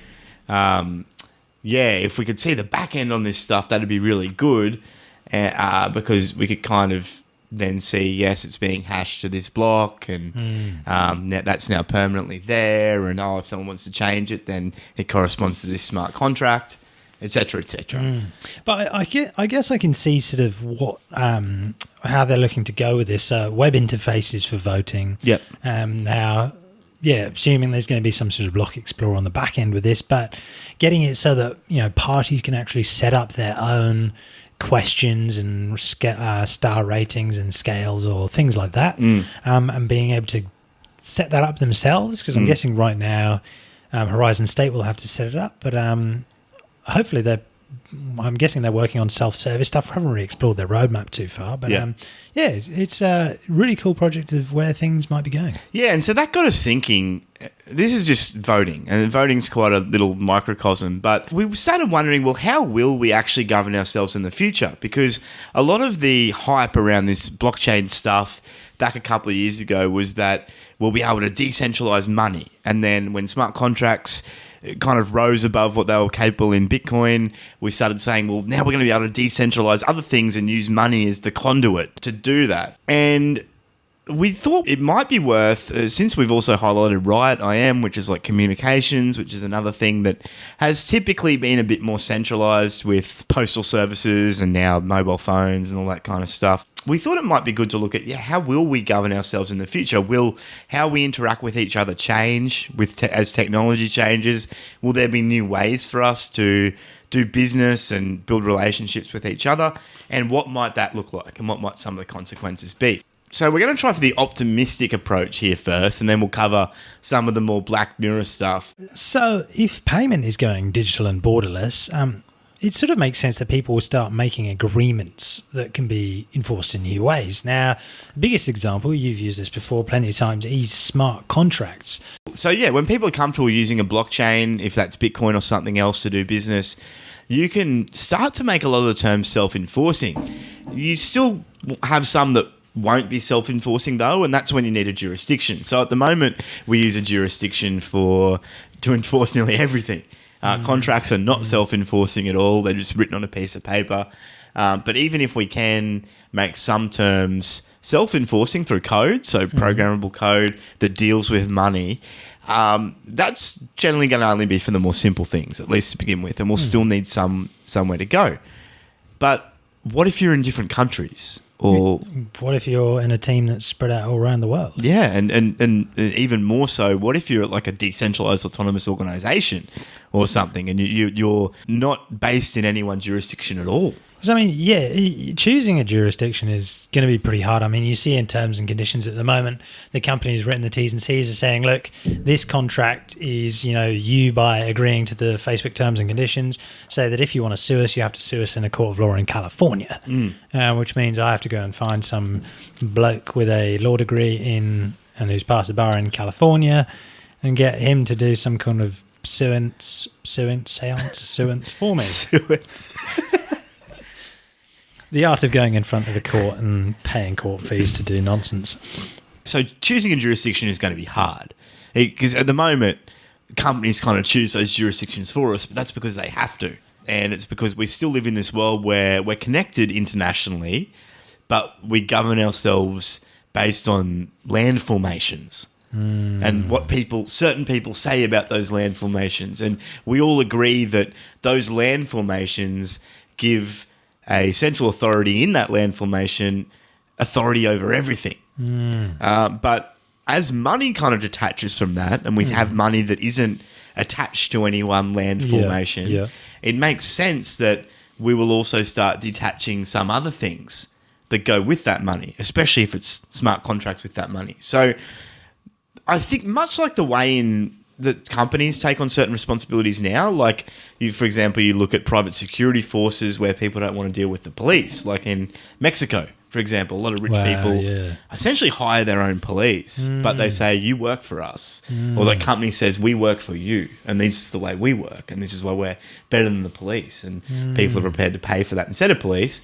if we could see the back end on this stuff, that'd be really good, because we could kind of then see, yes, it's being hashed to this block, and that's now permanently there, and if someone wants to change it, then it corresponds to this smart contract, etc., etc. But I guess I can see sort of what how they're looking to go with this web interfaces for voting. Yep. Now, assuming there's going to be some sort of block explorer on the back end with this, but getting it so that parties can actually set up their own questions and star ratings and scales or things like that, and being able to set that up themselves, because I'm guessing right now Horizon State will have to set it up, but hopefully I'm guessing they're working on self-service stuff. I haven't really explored their roadmap too far, but it's a really cool project of where things might be going. Yeah, and so that got us thinking. This is just voting, and voting's quite a little microcosm, but we started wondering, well, how will we actually govern ourselves in the future? Because a lot of the hype around this blockchain stuff back a couple of years ago was that we'll be able to decentralize money. And then when smart contracts kind of rose above what they were capable in Bitcoin, we started saying, well, now we're going to be able to decentralize other things and use money as the conduit to do that. And we thought it might be worth, since we've also highlighted Riot IM, which is like communications, which is another thing that has typically been a bit more centralized with postal services and now mobile phones and all that kind of stuff. We thought it might be good to look at, how will we govern ourselves in the future? Will how we interact with each other change as technology changes? Will there be new ways for us to do business and build relationships with each other? And what might that look like? And what might some of the consequences be? So we're going to try for the optimistic approach here first, and then we'll cover some of the more Black Mirror stuff. So if payment is going digital and borderless, it sort of makes sense that people will start making agreements that can be enforced in new ways. Now, the biggest example, you've used this before plenty of times, is smart contracts. So when people are comfortable using a blockchain, if that's Bitcoin or something else to do business, you can start to make a lot of the terms self-enforcing. You still have some that won't be self-enforcing though, and that's when you need a jurisdiction. So at the moment, we use a jurisdiction to enforce nearly everything. Contracts are not self-enforcing at all. They're just written on a piece of paper. But even if we can make some terms self-enforcing through code, so programmable code that deals with money, that's generally going to only be for the more simple things, at least to begin with, and we'll still need somewhere to go. But what if you're in different countries? Or what if you're in a team that's spread out all around the world? Yeah, and even more so, what if you're like a decentralized autonomous organization or something, and you're not based in any one jurisdiction at all? So, I mean, choosing a jurisdiction is going to be pretty hard. I mean, you see in terms and conditions at the moment, the company has written the T's and C's are saying, look, this contract is, you by agreeing to the Facebook terms and conditions, say that if you want to sue us, you have to sue us in a court of law in California, which means I have to go and find some bloke with a law degree in and who's passed the bar in California, and get him to do some kind of seance for me. The art of going in front of the court and paying court fees to do nonsense. So choosing a jurisdiction is going to be hard because at the moment, companies kind of choose those jurisdictions for us, but that's because they have to. And it's because we still live in this world where we're connected internationally, but we govern ourselves based on land formations and what certain people say about those land formations. And we all agree that those land formations give a central authority in that land formation authority over everything. But as money kind of detaches from that, and we have money that isn't attached to any one land formation, it makes sense that we will also start detaching some other things that go with that money, especially if it's smart contracts with that money. So I think much like the way that companies take on certain responsibilities now, like for example, you look at private security forces where people don't want to deal with the police, like in Mexico, for example, a lot of rich people essentially hire their own police, but they say, you work for us. Or the company says, we work for you, and this is the way we work, and this is why we're better than the police, and people are prepared to pay for that instead of police.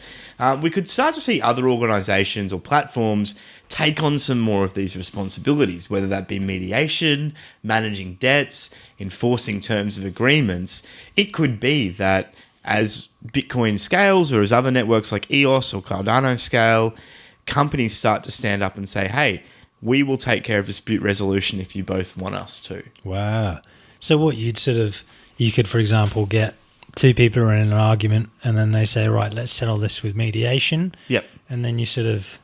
We could start to see other organisations or platforms take on some more of these responsibilities, whether that be mediation, managing debts, enforcing terms of agreements. It could be that as Bitcoin scales, or as other networks like EOS or Cardano scale, companies start to stand up and say, hey, we will take care of dispute resolution if you both want us to. Wow. So what you could, for example, get two people are in an argument and then they say, right, let's settle this with mediation. Yep. And then you sort of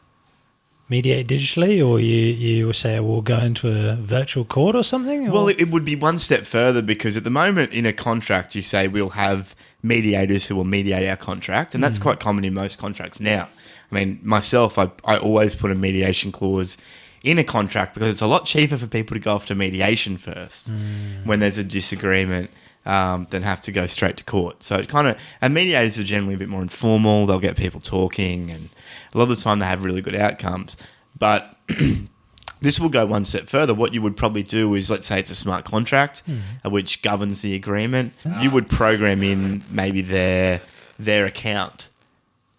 mediate digitally, or you will say we'll go into a virtual court or something? Or? Well, it would be one step further, because at the moment in a contract, you say we'll have mediators who will mediate our contract, and that's quite common in most contracts now. I mean, myself, I always put a mediation clause in a contract because it's a lot cheaper for people to go after mediation first when there's a disagreement than have to go straight to court. So and mediators are generally a bit more informal. They'll get people talking, and a lot of the time they have really good outcomes. But this will go one step further. What you would probably do is, let's say it's a smart contract which governs the agreement. You would program in maybe their account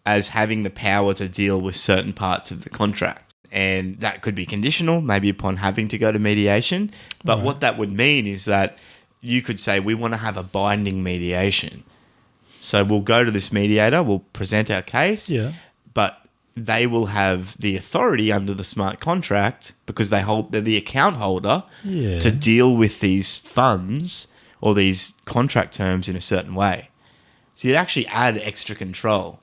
as having the power to deal with certain parts of the contract. And that could be conditional, maybe upon having to go to mediation. But what that would mean is that you could say, we want to have a binding mediation. So we'll go to this mediator, we'll present our case, but they will have the authority under the smart contract, because they're the account holder, to deal with these funds or these contract terms in a certain way. So you'd actually add extra control.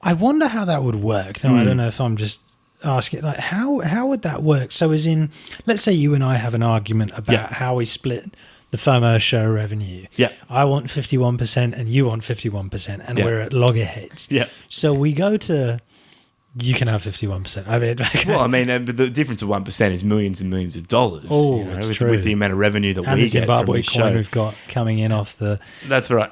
I wonder how that would work. Now, I don't know if I'm just asking, like, how would that work? So as in, let's say you and I have an argument about how we split the FOMO show revenue. Yeah. I want 51% and you want 51%, and we're at loggerheads. Yeah. So we go to, you can have 51%. I mean, but the difference of 1% is millions and millions of dollars. Oh, that's true. With the amount of revenue that we get from the Zimbabwe show. coin we've got coming in off the... That's right.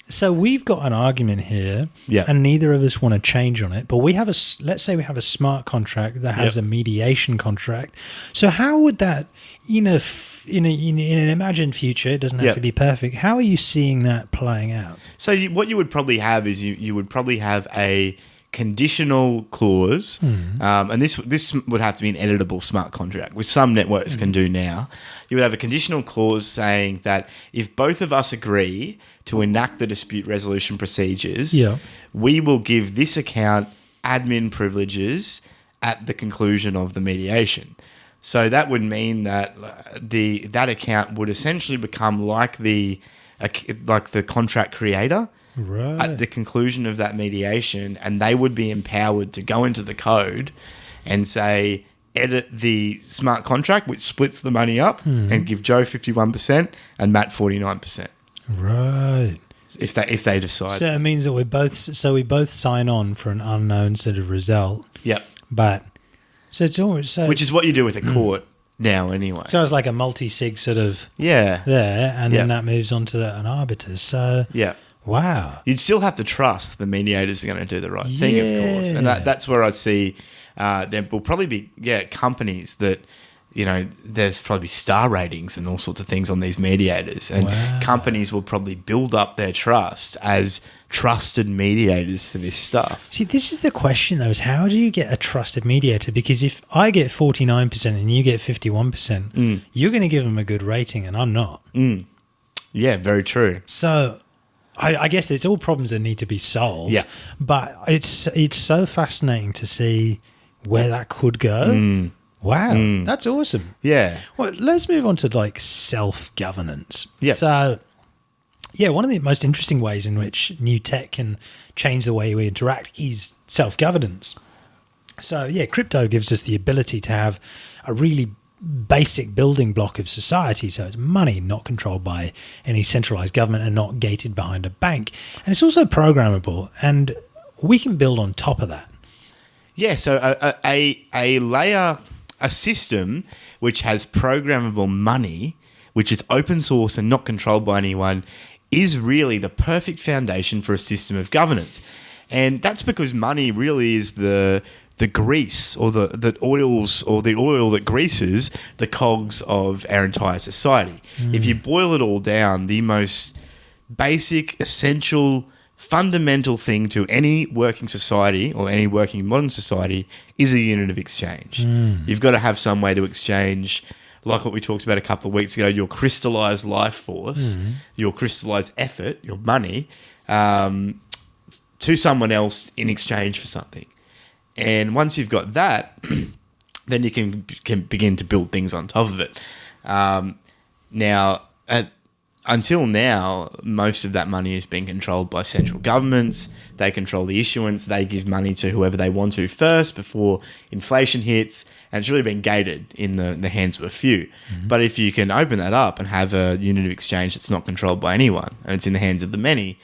So we've got an argument here, and neither of us want to change on it. But we have let's say we have a smart contract that has a mediation contract. So how would that, in an imagined future, it doesn't have to be perfect. How are you seeing that playing out? So what you would probably have is you would probably have a conditional clause, and this would have to be an editable smart contract, which some networks can do now. You would have a conditional clause saying that if both of us agree to enact the dispute resolution procedures, we will give this account admin privileges at the conclusion of the mediation. So that would mean that that account would essentially become like the contract creator at the conclusion of that mediation, and they would be empowered to go into the code and say, edit the smart contract, which splits the money up, and give Joe 51% and Matt 49%. Right. If they decide. So it means that we both sign on for an unknown sort of result. Yep. But so it's always which is what you do with a court now anyway. So it's like a multi-sig sort of there, and then that moves on to an arbiter. So wow. You'd still have to trust the mediators are going to do the right thing, of course. And that's where I see there will probably be companies that, there's probably star ratings and all sorts of things on these mediators, and companies will probably build up their trust as trusted mediators for this stuff. See, this is the question though: is how do you get a trusted mediator? Because if I get 49% and you get 51%, you're going to give them a good rating, and I'm not. Yeah, very true. So, I guess it's all problems that need to be solved. Yeah, but it's so fascinating to see where that could go. Wow, that's awesome. Yeah. Well, let's move on to like self-governance. Yeah. So, one of the most interesting ways in which new tech can change the way we interact is self-governance. So, crypto gives us the ability to have a really basic building block of society. So it's money not controlled by any centralized government and not gated behind a bank. And it's also programmable, and we can build on top of that. Yeah, so a layer, a system which has programmable money, which is open source and not controlled by anyone, is really the perfect foundation for a system of governance. And that's because money really is the grease or the oil that greases the cogs of our entire society. If you boil it all down, the most basic, essential, fundamental thing to any working society or any working modern society is a unit of exchange. You've got to have some way to exchange, like what we talked about a couple of weeks ago, your crystallized life force, your crystallized effort, your money, to someone else in exchange for something. And once you've got that, then you can begin to build things on top of it. Until now, most of that money is being controlled by central governments. They control the issuance. They give money to whoever they want to first before inflation hits. And it's really been gated in the hands of a few. But if you can open that up and have a unit of exchange that's not controlled by anyone and it's in the hands of the many,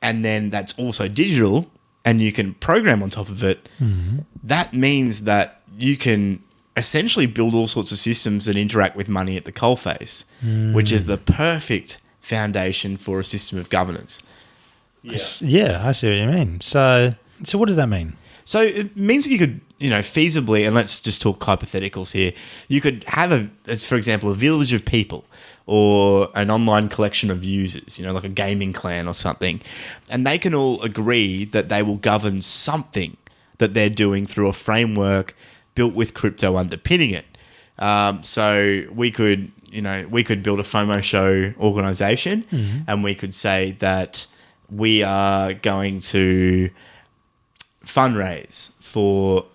and then that's also digital and you can program on top of it, that means that you can essentially build all sorts of systems that interact with money at the coalface, which is the perfect foundation for a system of governance. Yeah, I see what you mean. So what does that mean? So it means that you could, feasibly, and let's just talk hypotheticals here, you could have for example, a village of people or an online collection of users, like a gaming clan or something, and they can all agree that they will govern something that they're doing through a framework built with crypto underpinning it. So we could build a FOMO show organization, and we could say that we are going to fundraise for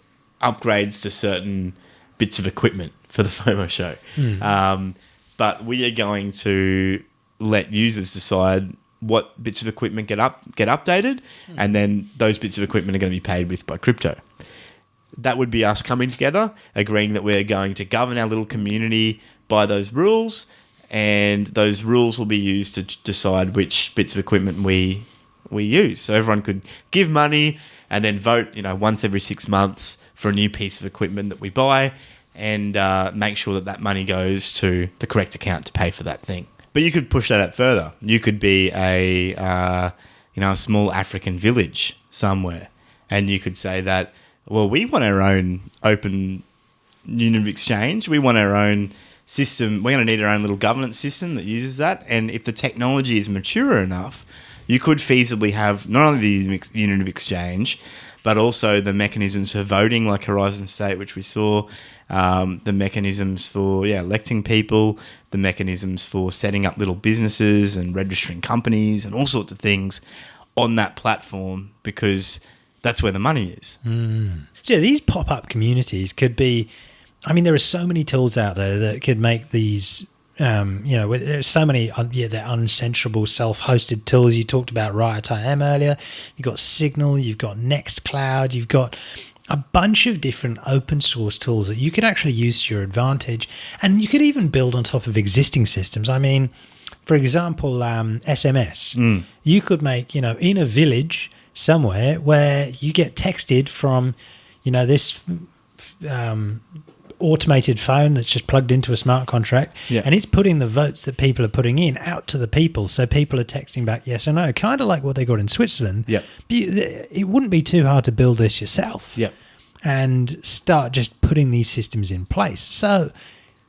upgrades to certain bits of equipment for the FOMO show. But we are going to let users decide what bits of equipment get updated, and then those bits of equipment are going to be paid with by crypto. That would be us coming together, agreeing that we're going to govern our little community by those rules, and those rules will be used to decide which bits of equipment we use. So everyone could give money and then vote, once every 6 months for a new piece of equipment that we buy, and make sure that money goes to the correct account to pay for that thing. But you could push that out further. You could be a small African village somewhere, and you could say that, well, we want our own open unit of exchange. We want our own system. We're going to need our own little governance system that uses that. And if the technology is mature enough, you could feasibly have not only the unit of exchange, but also the mechanisms for voting, like Horizon State, which we saw, the mechanisms for electing people, the mechanisms for setting up little businesses and registering companies and all sorts of things on that platform, because that's where the money is. So these pop-up communities could be, there are so many tools out there that could make these, there's so many, they're uncensorable self-hosted tools. You talked about Riot IM earlier. You've got Signal, you've got Nextcloud, you've got a bunch of different open source tools that you could actually use to your advantage. And you could even build on top of existing systems. For example, SMS. You could make, in a village somewhere where you get texted from, this automated phone that's just plugged into a smart contract, and it's putting the votes that people are putting in out to the people. So people are texting back yes or no, kind of like what they got in Switzerland. But it wouldn't be too hard to build this yourself. and start just putting these systems in place. So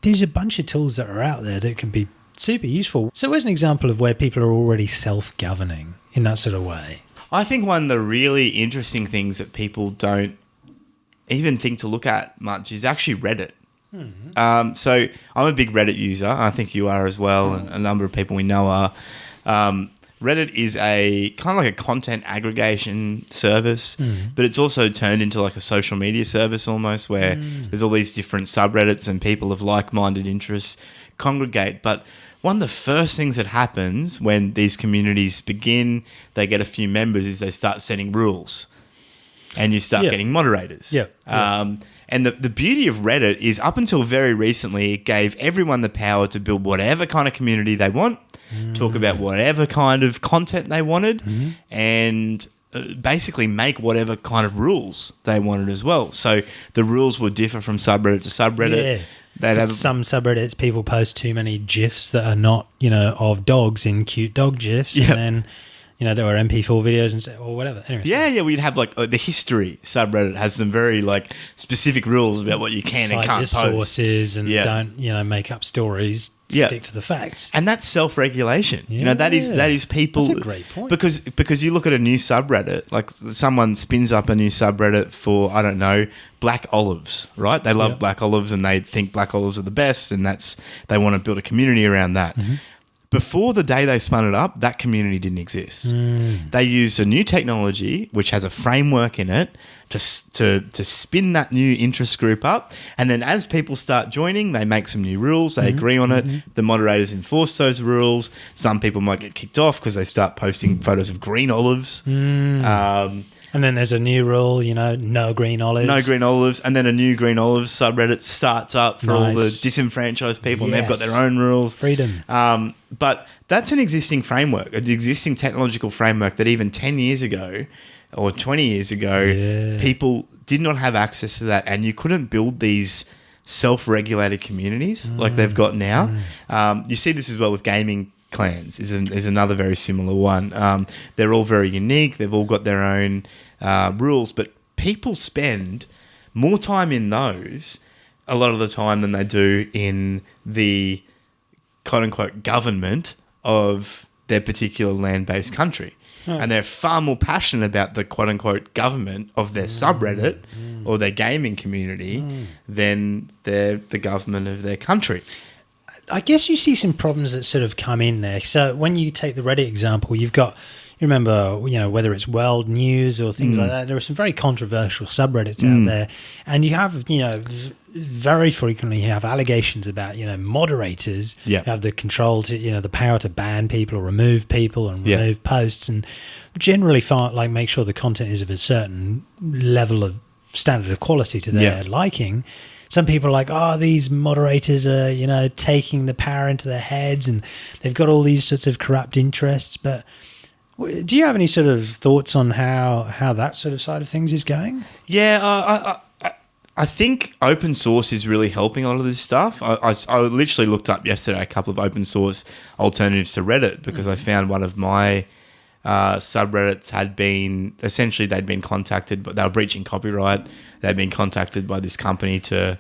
there's a bunch of tools that are out there that can be super useful. So where's an example of where people are already self-governing in that sort of way? I think one of the really interesting things that people don't even think to look at much is actually Reddit. So I'm a big Reddit user. I think you are as well, and a number of people we know are. Reddit is a kind of like a content aggregation service, but it's also turned into like a social media service almost, where there's all these different subreddits and people of like-minded interests congregate. But one of the first things that happens when these communities begin, they get a few members, is they start setting rules, and you start getting moderators. And the beauty of Reddit is, up until very recently, it gave everyone the power to build whatever kind of community they want, talk about whatever kind of content they wanted, and basically make whatever kind of rules they wanted as well. So the rules would differ from subreddit to subreddit. They'd have some subreddits, people post too many GIFs that are not, of dogs in cute dog GIFs, and then there were MP4 videos and or whatever. Anyway, we'd have like the history subreddit has some very like specific rules about what you can and can't cite your post. Sources and don't make up stories. Stick to the facts, and that's self-regulation. That is people. That's a great point. Because you look at a new subreddit, like someone spins up a new subreddit for, I don't know, black olives, right? They love black olives and they think black olives are the best, and they want to build a community around that. Before the day they spun it up, that community didn't exist. They used a new technology which has a framework in it to spin that new interest group up. And then as people start joining, they make some new rules. They agree on it. The moderators enforce those rules. Some people might get kicked off because they start posting photos of green olives. And then there's a new rule, no green olives. No green olives. And then a new green olives subreddit starts up for all the disenfranchised people, and they've got their own rules. Freedom. But that's an existing framework, an existing technological framework that even 10 years ago or 20 years ago, people did not have access to that, and you couldn't build these self-regulated communities like they've got now. You see this as well with gaming clans is another very similar one. They're all very unique. They've all got their own rules, but people spend more time in those a lot of the time than they do in the quote-unquote government of their particular land-based country. And they're far more passionate about the quote-unquote government of their subreddit or their gaming community than the government of their country. I guess you see some problems that sort of come in there. So when you take the Reddit example, you remember, whether it's world news or things like that, there are some very controversial subreddits out there. And you have, very frequently you have allegations about, moderators have the control to, the power to ban people or remove people and remove posts, and generally make sure the content is of a certain level of standard of quality to their liking. Some people are like, these moderators are, taking the power into their heads, and they've got all these sorts of corrupt interests. But do you have any sort of thoughts on how that sort of side of things is going? Yeah, I think open source is really helping a lot of this stuff. I literally looked up yesterday a couple of open source alternatives to Reddit because I found one of my subreddits they'd been contacted, but they were breaching copyright. They'd been contacted by this company so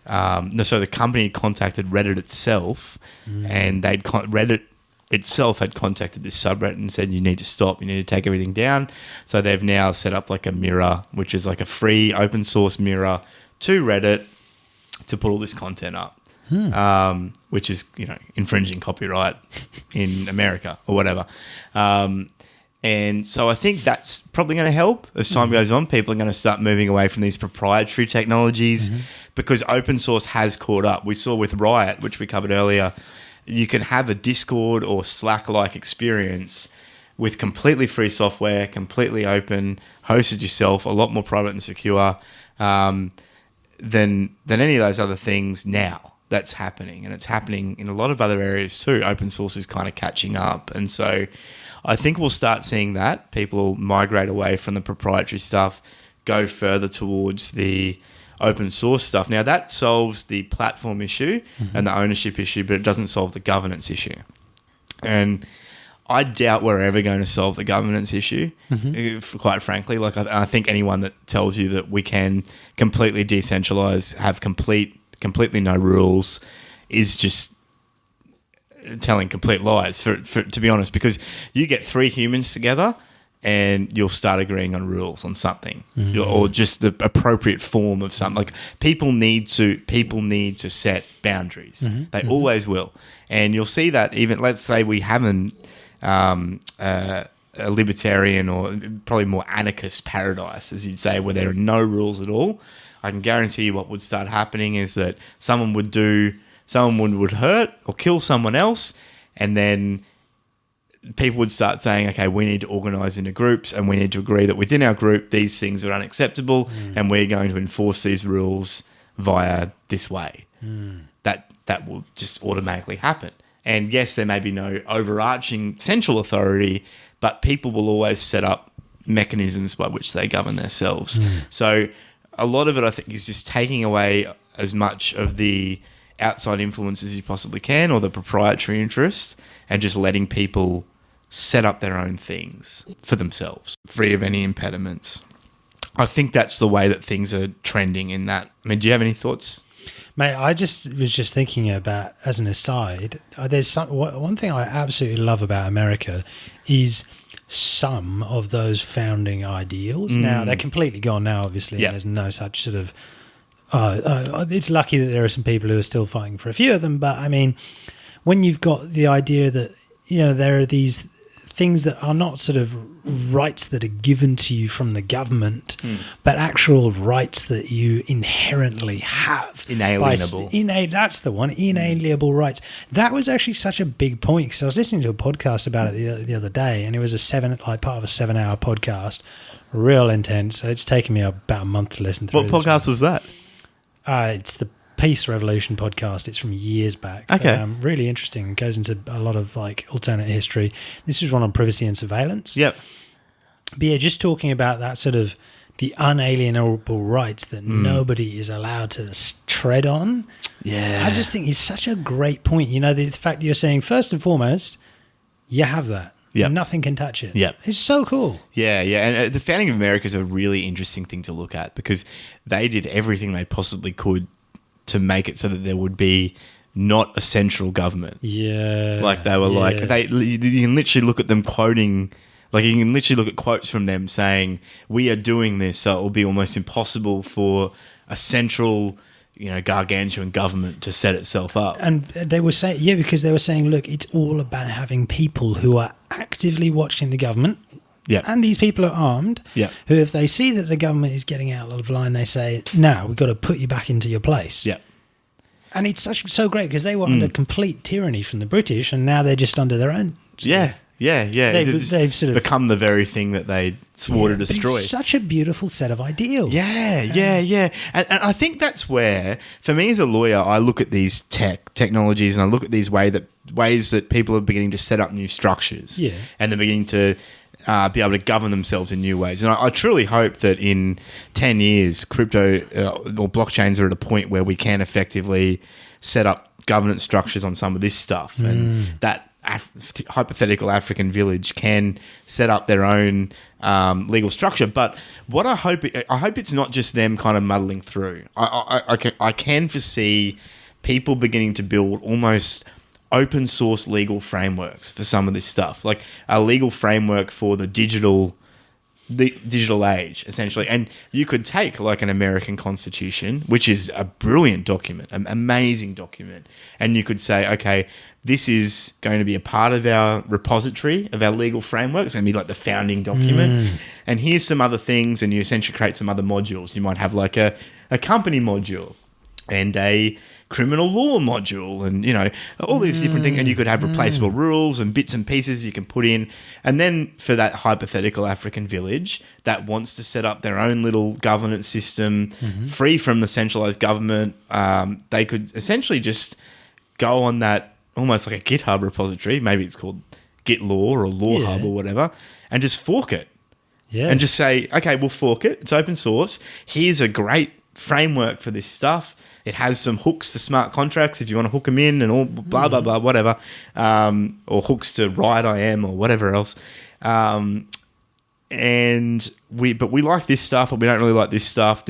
the company contacted Reddit itself, and Reddit itself had contacted this subreddit and said, you need to stop, you need to take everything down. So they've now set up like a mirror, which is like a free open source mirror to Reddit to put all this content up, which is, infringing copyright in America or whatever. And so I think that's probably going to help as time goes on. People are going to start moving away from these proprietary technologies because open source has caught up. We saw with Riot, which we covered earlier, you can have a Discord or Slack-like experience with completely free software, completely open, hosted yourself, a lot more private and secure than any of those other things now. That's happening, and it's happening in a lot of other areas too. Open source is kind of catching up, and so I think we'll start seeing that. People will migrate away from the proprietary stuff, go further towards the open source stuff. Now, that solves the platform issue and the ownership issue, but it doesn't solve the governance issue. And I doubt we're ever going to solve the governance issue, quite frankly. Like, I think anyone that tells you that we can completely decentralize, have completely no rules, is just telling complete lies, for to be honest, because you get 3 humans together and you'll start agreeing on rules on something, or just the appropriate form of something. Like, people need to set boundaries. They always will. And you'll see that even, let's say we haven't a libertarian or probably more anarchist paradise, as you'd say, where there are no rules at all. I can guarantee you what would start happening is that someone would hurt or kill someone else, and then people would start saying, okay, we need to organise into groups, and we need to agree that within our group these things are unacceptable, and we're going to enforce these rules via this way. That will just automatically happen. And yes, there may be no overarching central authority, but people will always set up mechanisms by which they govern themselves. So a lot of it, I think, is just taking away as much of the outside influence as you possibly can, or the proprietary interest, and just letting people set up their own things for themselves, free of any impediments. I think that's the way that things are trending in that. I mean, do you have any thoughts? Mate, I was just thinking about, as an aside, there's one thing I absolutely love about America is some of those founding ideals. Now, they're completely gone now, obviously, and there's no such sort of... it's lucky that there are some people who are still fighting for a few of them, but I mean, when you've got the idea that, you know, there are these things that are not sort of rights that are given to you from the government, but actual rights that you inherently have. Inalienable. That's the one, inalienable rights. That was actually such a big point, because I was listening to a podcast about it the other day, and it was part of a 7-hour podcast, real intense. It's taken me about a month to listen through. What podcast was that? It's the Peace Revolution podcast. It's from years back. Okay. Really interesting. It goes into a lot of like alternate history. This is one on privacy and surveillance. Yep. But yeah, just talking about that sort of the unalienable rights that nobody is allowed to tread on. Yeah. I just think it's such a great point. You know, the fact that you're saying, first and foremost, you have that. Yep. Nothing can touch it. Yep. It's so cool. Yeah. And the founding of America is a really interesting thing to look at, because they did everything they possibly could to make it so that there would be not a central government. Yeah. Like, they were you can literally look at them quoting, like, you can literally look at quotes from them saying, we are doing this so it will be almost impossible for a central, you know, gargantuan government to set itself up. And they were saying, because they were saying, look, it's all about having people who are actively watching the government. Yeah. And these people are armed. Yeah. Who, if they see that the government is getting out of line, they say, no, we've got to put you back into your place. Yeah. And it's so great, because they were under complete tyranny from the British, and now they're just under their own. Yeah. They've sort of become the very thing that they swore to destroy. It's such a beautiful set of ideals. Yeah. And I think that's where, for me as a lawyer, I look at these technologies, and I look at these ways that people are beginning to set up new structures. Yeah. And they're beginning to be able to govern themselves in new ways. And I truly hope that in 10 years, crypto or blockchains are at a point where we can effectively set up governance structures on some of this stuff. And that hypothetical African village can set up their own legal structure. But what I hope it's not just them kind of muddling through. I can foresee people beginning to build almost open source legal frameworks for some of this stuff, like a legal framework for the digital age, essentially. And you could take like an American Constitution, which is a brilliant document, an amazing document, and you could say, okay, this is going to be a part of our repository of our legal framework. It's going to be like the founding document. And here's some other things, and you essentially create some other modules. You might have like a company module and a criminal law module, and, you know, all these different things. And you could have replaceable rules and bits and pieces you can put in. And then for that hypothetical African village that wants to set up their own little governance system free from the centralized government, they could essentially just go on that, almost like a GitHub repository. Maybe it's called GitLaw or Law Hub or whatever, and just fork it. Yeah. And just say, okay, we'll fork it. It's open source. Here's a great framework for this stuff. It has some hooks for smart contracts if you want to hook them in and all blah, blah, blah, whatever. Or hooks to Riot IM or whatever else. And we like this stuff, but we don't really like this stuff.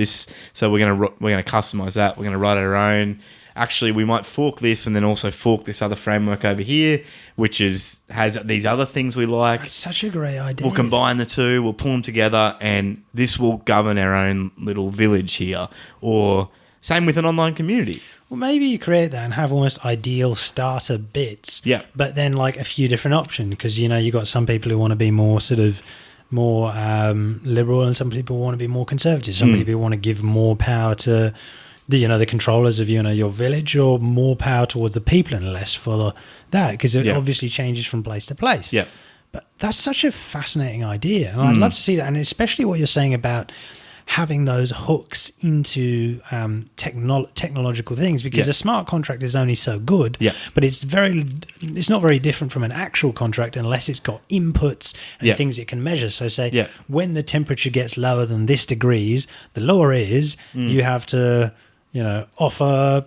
So we're gonna customize that. We're gonna write our own. Actually, we might fork this and then also fork this other framework over here, which has these other things we like. That's such a great idea. We'll combine the two. We'll pull them together, and this will govern our own little village here. Or same with an online community. Well, maybe you create that and have almost ideal starter bits. Yeah. But then like a few different options, because you've got some people who want to be more sort of more liberal, and some people want to be more conservative. Some people want to give more power to the controllers of your village, or more power towards the people and less for that, because it obviously changes from place to place. Yeah. But that's such a fascinating idea, and I'd love to see that, and especially what you're saying about having those hooks into technological things, because a smart contract is only so good, but it's not very different from an actual contract unless it's got inputs and things it can measure. So say when the temperature gets lower than this degrees, the law is you have to offer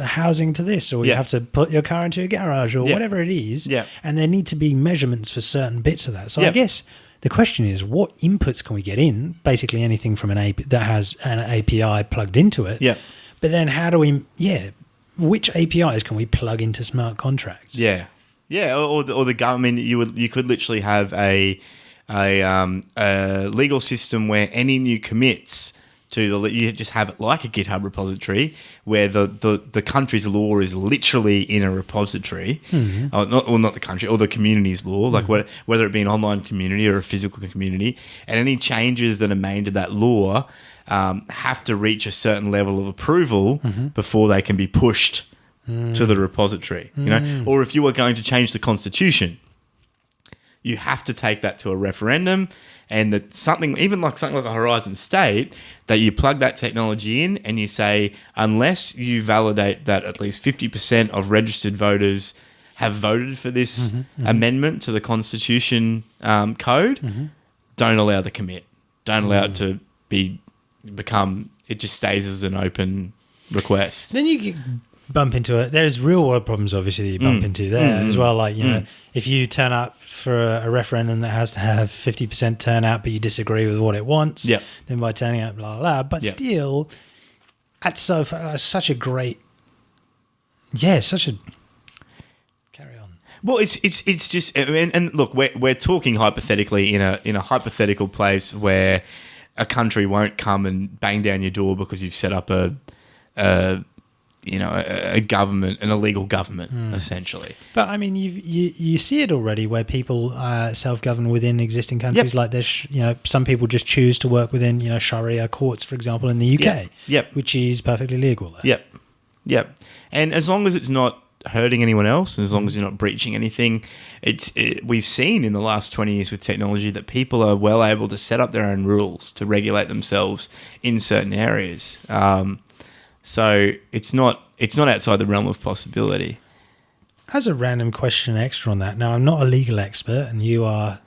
housing to this, or you have to put your car into a garage, or whatever it is, and there need to be measurements for certain bits of that. So I guess the question is, what inputs can we get in? Basically anything from that has an API plugged into it. Yeah. But then how do we, which APIs can we plug into smart contracts? Yeah. Yeah. Or the government, you could literally have a legal system where any new commits you just have it like a GitHub repository, where the country's law is literally in a repository, not the country, or the community's law, like whether it be an online community or a physical community, and any changes that are made to that law have to reach a certain level of approval before they can be pushed to the repository. Or if you are going to change the constitution, you have to take that to a referendum, and that something like a Horizon State, that you plug that technology in and you say, unless you validate that at least 50% of registered voters have voted for this amendment to the Constitution code, don't allow the commit. Don't allow it to become. It just stays as an open request. Then you bump into it. There's real world problems, obviously, that you bump into there as well. Like, if you turn up for a referendum that has to have 50% turnout, but you disagree with what it wants, then by turning out, blah, blah, blah. But still, that's such a great, such a, carry on. Well, it's just, and look, we're talking hypothetically in a hypothetical place where a country won't come and bang down your door because you've set up a government, an illegal government, essentially. But I mean, you see it already where people self-govern within existing countries. Like there's, some people just choose to work within, Sharia courts, for example, in the UK, which is perfectly legal there. Yep. And as long as it's not hurting anyone else, and as long as you're not breaching anything, we've seen in the last 20 years with technology that people are well able to set up their own rules to regulate themselves in certain areas. So it's not outside the realm of possibility. As a random question extra on that, now I'm not a legal expert, and you are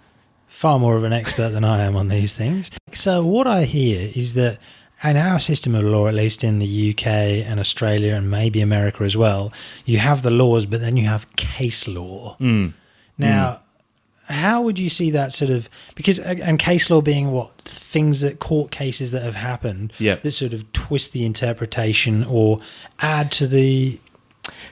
far more of an expert than I am on these things. So what I hear is that in our system of law, at least in the UK and Australia and maybe America as well, you have the laws, but then you have case law. Now, how would you see that sort of, because, and case law being what? Court cases that have happened that sort of twist the interpretation or add to the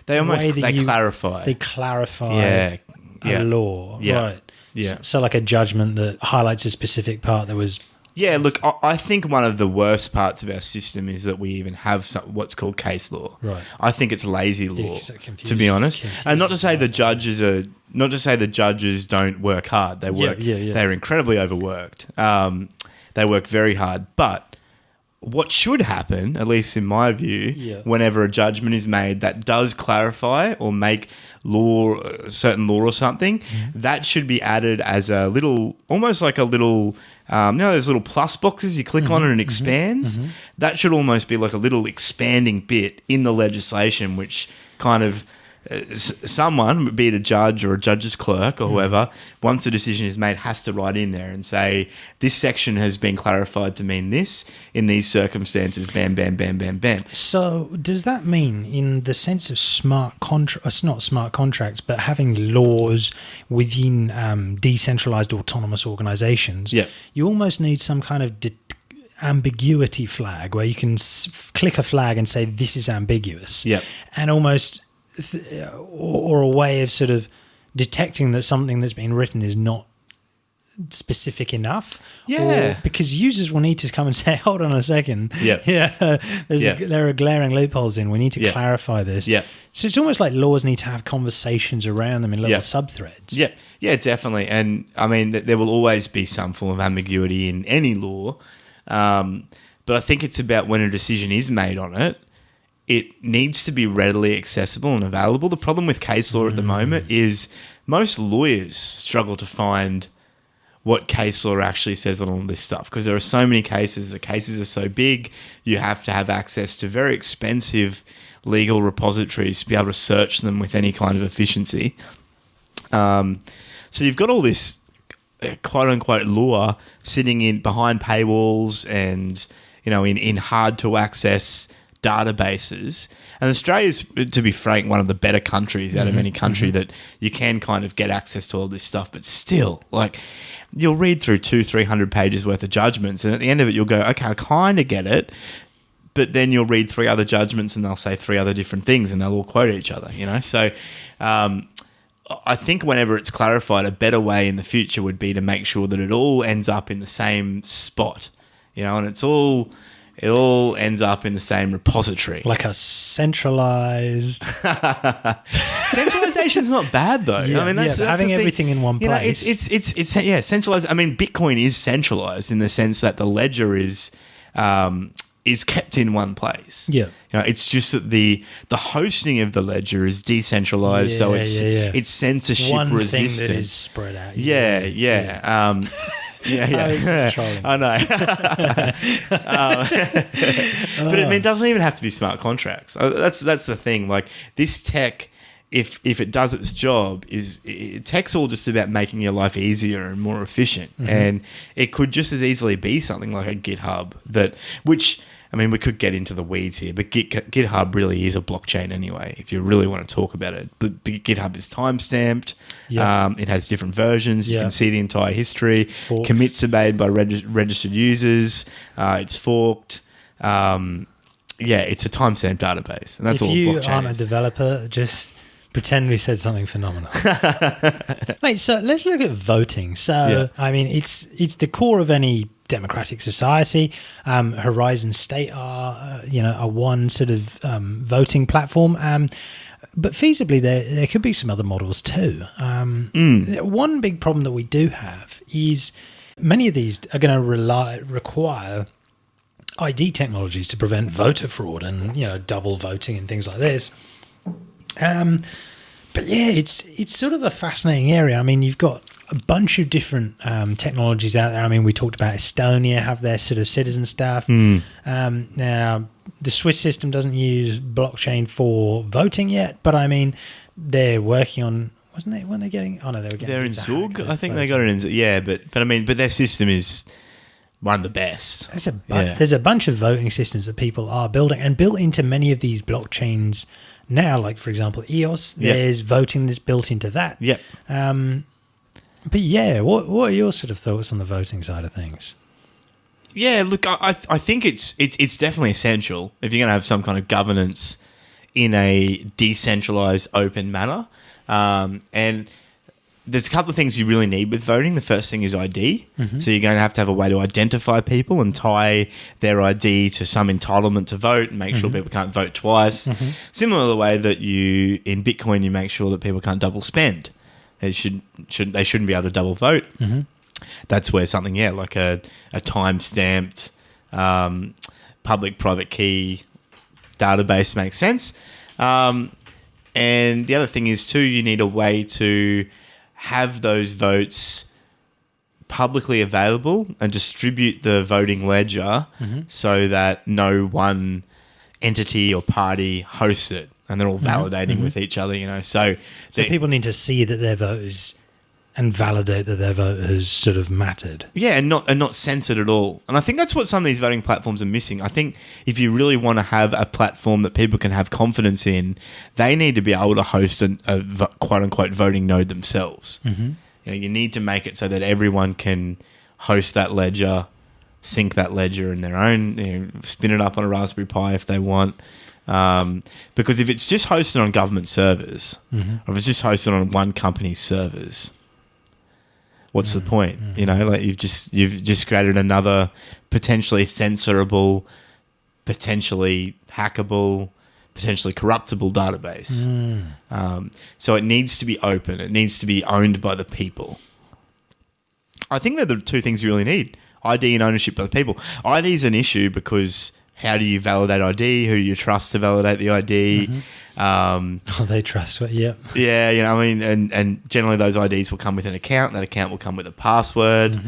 clarify. They clarify a law. Right. Yeah. So like a judgment that highlights a specific part that was... Yeah, look, I think one of the worst parts of our system is that we even have what's called case law. Right. I think it's lazy law, to be honest. And not to say the judges don't work hard. They work. They're incredibly overworked. They work very hard. But what should happen, at least in my view, whenever a judgment is made that does clarify or make law, certain law or something, that should be added as a little, almost like a little. Those little plus boxes, you click on it and it expands. That should almost be like a little expanding bit in the legislation, which kind of someone, be it a judge or a judge's clerk or whoever, once a decision is made, has to write in there and say, this section has been clarified to mean this in these circumstances, bam, bam, bam, bam, bam. So does that mean, in the sense of smart contracts, not smart contracts, but having laws within decentralized autonomous organizations, you almost need some kind of ambiguity flag where you can click a flag and say, this is ambiguous. And almost... or a way of sort of detecting that something that's been written is not specific enough. Or because users will need to come and say, hold on a second. There are glaring loopholes in. We need to clarify this. So it's almost like laws need to have conversations around them in little sub-threads. Yeah, definitely. And I mean, there will always be some form of ambiguity in any law. But I think it's about when a decision is made on it, it needs to be readily accessible and available. The problem with case law at the moment is most lawyers struggle to find what case law actually says on all this stuff, because there are so many cases. The cases are so big, you have to have access to very expensive legal repositories to be able to search them with any kind of efficiency. So you've got all this quote-unquote law sitting in behind paywalls and, in hard-to-access databases. And Australia's, to be frank, one of the better countries out of any country that you can kind of get access to all this stuff. But still, like, you'll read through 200-300 pages worth of judgments, and at the end of it, you'll go, okay, I kind of get it. But then you'll read 3 other judgments and they'll say 3 other different things and they'll all quote each other, So I think whenever it's clarified, a better way in the future would be to make sure that it all ends up in the same spot, and it all ends up in the same repository. Like a centralized... Centralization's not bad, though. I mean, that's having everything in one place. It's centralized. I mean, Bitcoin is centralized in the sense that the ledger is kept in one place. It's just that the hosting of the ledger is decentralized, so it's censorship resistant. One thing that is spread out. I know. But it doesn't even have to be smart contracts. That's the thing. Like, this tech, if it does its job, tech's all just about making your life easier and more efficient. And it could just as easily be something like a GitHub we could get into the weeds here, but GitHub really is a blockchain anyway, if you really want to talk about it. But GitHub is time-stamped. It has different versions. You can see the entire history. Forks. Commits are made by registered users. It's forked. It's a time-stamped database. And that's all blockchain is. If you aren't a developer, just pretend we said something phenomenal. Mate, so let's look at voting. So, I mean, it's the core of any democratic society. Horizon State are one sort of voting platform, but feasibly there could be some other models too. One big problem that we do have is many of these are going to require ID technologies to prevent voter fraud and double voting and things like this. But it's sort of a fascinating area. I mean, you've got a bunch of different technologies out there. I mean, we talked about Estonia have their sort of citizen stuff. Now, the Swiss system doesn't use blockchain for voting yet, but I mean, they're working on. Weren't they getting? Oh no, they were getting. They're in Zug. I think they got it in Zug. Yeah, but I mean, their system is one of the best. There's a bunch of voting systems that people are building and built into many of these blockchains now. Like for example, EOS. There's voting that's built into that. But what are your sort of thoughts on the voting side of things? Yeah, look, I think it's definitely essential if you're going to have some kind of governance in a decentralized, open manner. And there's a couple of things you really need with voting. The first thing is ID. So you're going to have a way to identify people and tie their ID to some entitlement to vote and make sure people can't vote twice. Similar to the way that in Bitcoin, you make sure that people can't double spend. They shouldn't be able to double vote. That's where something, like a time-stamped public-private key database makes sense. And the other thing is, too, you need a way to have those votes publicly available and distribute the voting ledger so that no one entity or party hosts it. and they're all validating with each other, So people need to see that their vote is, and validate that their vote has sort of mattered. Yeah, and not censored at all. And I think that's what some of these voting platforms are missing. I think if you really want to have a platform that people can have confidence in, they need to be able to host a quote-unquote voting node themselves. You need to make it so that everyone can host that ledger, sync that ledger in their own, spin it up on a Raspberry Pi if they want. Because if it's just hosted on government servers, or if it's just hosted on one company's servers, what's the point? Like you've just created another potentially censorable, potentially hackable, potentially corruptible database. So it needs to be open. It needs to be owned by the people. I think they're the two things you really need: ID and ownership by the people. ID is an issue because how do you validate ID? Who do you trust to validate the ID? They trust what? Yep. Yeah, and generally those IDs will come with an account. That account will come with a password,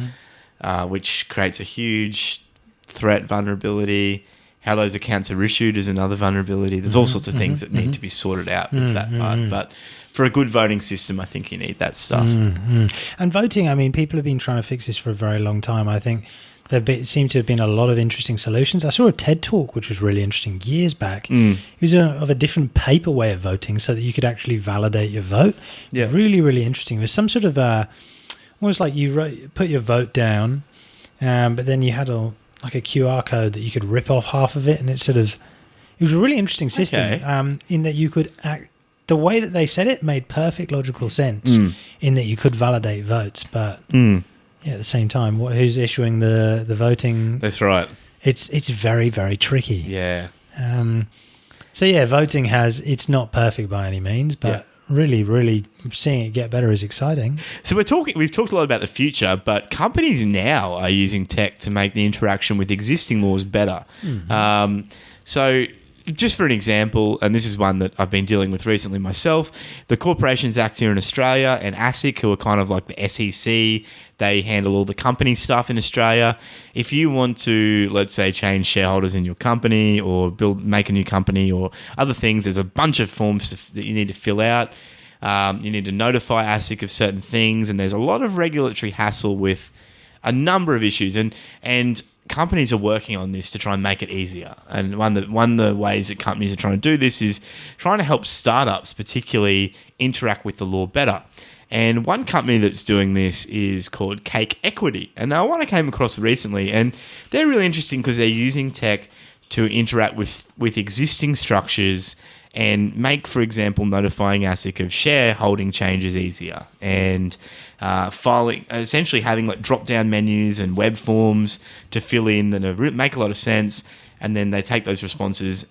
which creates a huge threat vulnerability. How those accounts are issued is another vulnerability. There's all sorts of things that need to be sorted out with that part. But for a good voting system, I think you need that stuff. And voting, people have been trying to fix this for a very long time. I think there seem to have been a lot of interesting solutions. I saw a TED Talk, which was really interesting years back. It was of a different paper way of voting so that you could actually validate your vote. Yeah. Really, really interesting. It was some sort of, almost like you put your vote down, but then you had a QR code that you could rip off half of it. And it was a really interesting system in that you could the way that they said it made perfect logical sense in that you could validate votes, but... Yeah, at the same time, who's issuing the voting? That's right. It's very, very tricky. Yeah. So yeah, voting it's not perfect by any means, but really, really seeing it get better is exciting. So we've talked a lot about the future, but companies now are using tech to make the interaction with existing laws better. So just for an example, and this is one that I've been dealing with recently myself, the Corporations Act here in Australia and ASIC, who are kind of like the SEC, they handle all the company stuff in Australia. If you want to, let's say, change shareholders in your company or make a new company or other things, there's a bunch of forms that you need to fill out. You need to notify ASIC of certain things, and there's a lot of regulatory hassle with a number of issues. And companies are working on this to try and make it easier. And one of the ways that companies are trying to do this is trying to help startups particularly interact with the law better. And one company that's doing this is called Cake Equity. And they're one I came across recently. And they're really interesting because they're using tech to interact with existing structures and make, for example, notifying ASIC of shareholding changes easier. And filing, essentially having like drop-down menus and web forms to fill in that make a lot of sense. And then they take those responses,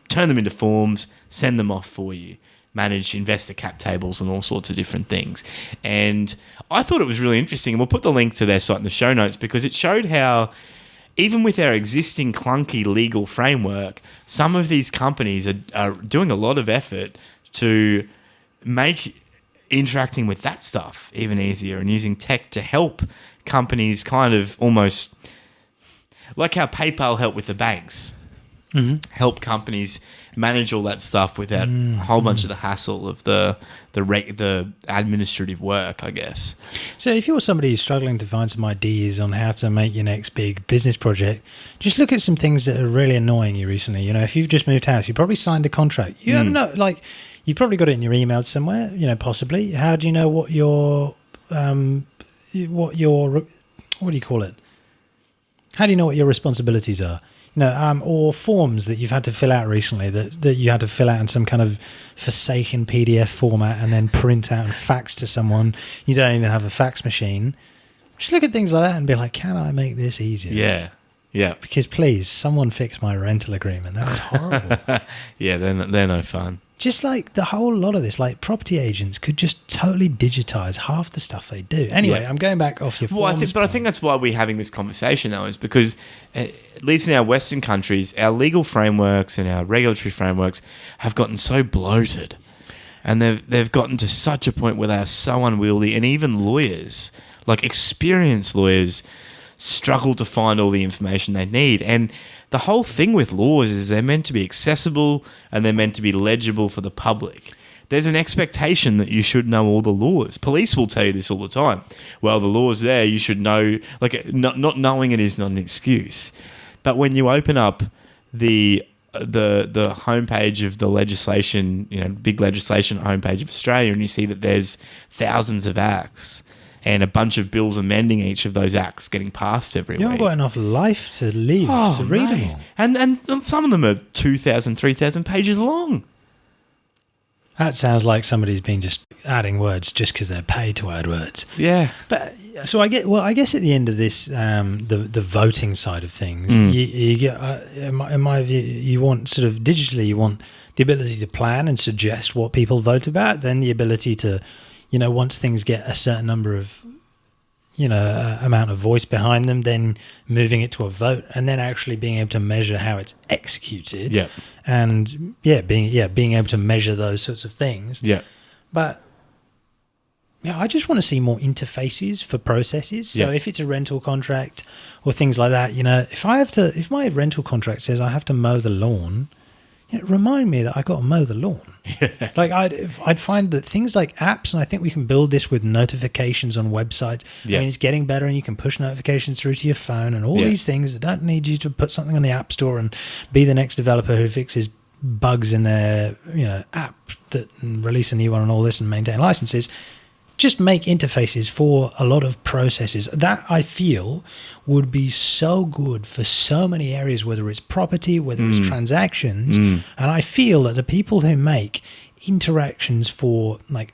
turn them into forms, send them off for you. Manage investor cap tables and all sorts of different things. And I thought it was really interesting. And we'll put the link to their site in the show notes because it showed how even with our existing clunky legal framework, some of these companies are doing a lot of effort to make interacting with that stuff even easier and using tech to help companies kind of almost like how PayPal helped with the banks. Help companies manage all that stuff without a whole bunch of the hassle of the administrative work, I guess. So if you're somebody who's struggling to find some ideas on how to make your next big business project, just look at some things that are really annoying you recently. If you've just moved house, you probably signed a contract. You don't know, you've probably got it in your emails somewhere, possibly. How do you know what your what do you call it? How do you know what your responsibilities are? Or forms that you've had to fill out recently that you had to fill out in some kind of forsaken PDF format and then print out and fax to someone. You don't even have a fax machine. Just look at things like that and be like, can I make this easier? Yeah. Yeah. Because please, someone fix my rental agreement. That was horrible. Yeah, they're no fun. Just like the whole lot of this, like property agents could just totally digitize half the stuff they do. Anyway, I'm going back off your forms. I think that's why we're having this conversation though, is because at least in our Western countries, our legal frameworks and our regulatory frameworks have gotten so bloated, and they've gotten to such a point where they are so unwieldy, and even lawyers, like experienced lawyers, struggle to find all the information they need. And the whole thing with laws is they're meant to be accessible and they're meant to be legible for the public. There's an expectation that you should know all the laws. Police will tell you this all the time. Well, the law's there, you should know. Like, not knowing it is not an excuse. But when you open up the homepage of the legislation, big legislation homepage of Australia, and you see that there's thousands of acts and a bunch of bills amending each of those acts getting passed every week. You haven't got enough life to live to read them all. And some of them are 2,000, 3,000 pages long. That sounds like somebody's been just adding words just because they're paid to add words. Yeah. But so I guess at the end of this, the voting side of things, you get, in my view, you want sort of digitally, you want the ability to plan and suggest what people vote about, then the ability to, once things get a certain number of, amount of voice behind them, then moving it to a vote, and then actually being able to measure how it's executed. Yeah. And being able to measure those sorts of things. Yeah. But I just want to see more interfaces for processes. So if it's a rental contract or things like that, if my rental contract says I have to mow the lawn, remind me that I got to mow the lawn. Like I'd find that things like apps, and I think we can build this with notifications on websites. Yeah. I mean, it's getting better, and you can push notifications through to your phone and all these things that don't need you to put something on the app store and be the next developer who fixes bugs in their app and release a new one and all this and maintain licenses. Just make interfaces for a lot of processes. That, I feel, would be so good for so many areas, whether it's property, whether it's transactions. And I feel that the people who make interactions for like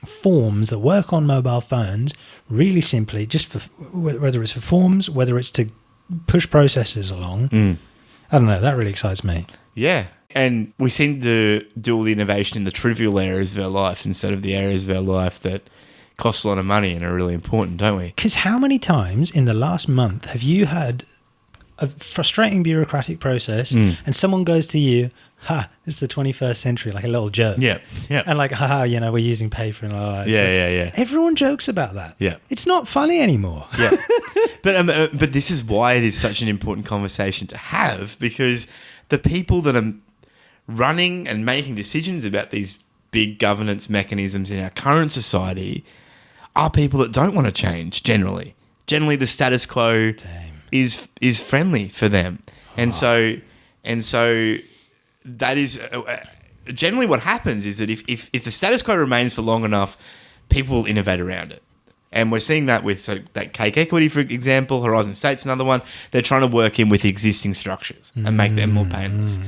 forms that work on mobile phones, really simply, just for whether it's for forms, whether it's to push processes along, I don't know, that really excites me. Yeah. And we seem to do all the innovation in the trivial areas of our life instead of the areas of our life that cost a lot of money and are really important, don't we? Because how many times in the last month have you had a frustrating bureaucratic process and someone goes to you, it's the 21st century, like a little joke. Yeah. And like, we're using paper and all that. Yeah. Everyone jokes about that. Yeah. It's not funny anymore. Yeah. But this is why it is such an important conversation to have, because the people that are running and making decisions about these big governance mechanisms in our current society are people that don't want to change generally. Generally, the status quo is friendly for them. And so that is generally what happens is that if the status quo remains for long enough, people will innovate around it. And we're seeing that with that Cake Equity, for example. Horizon State's another one. They're trying to work in with existing structures and make them more painless.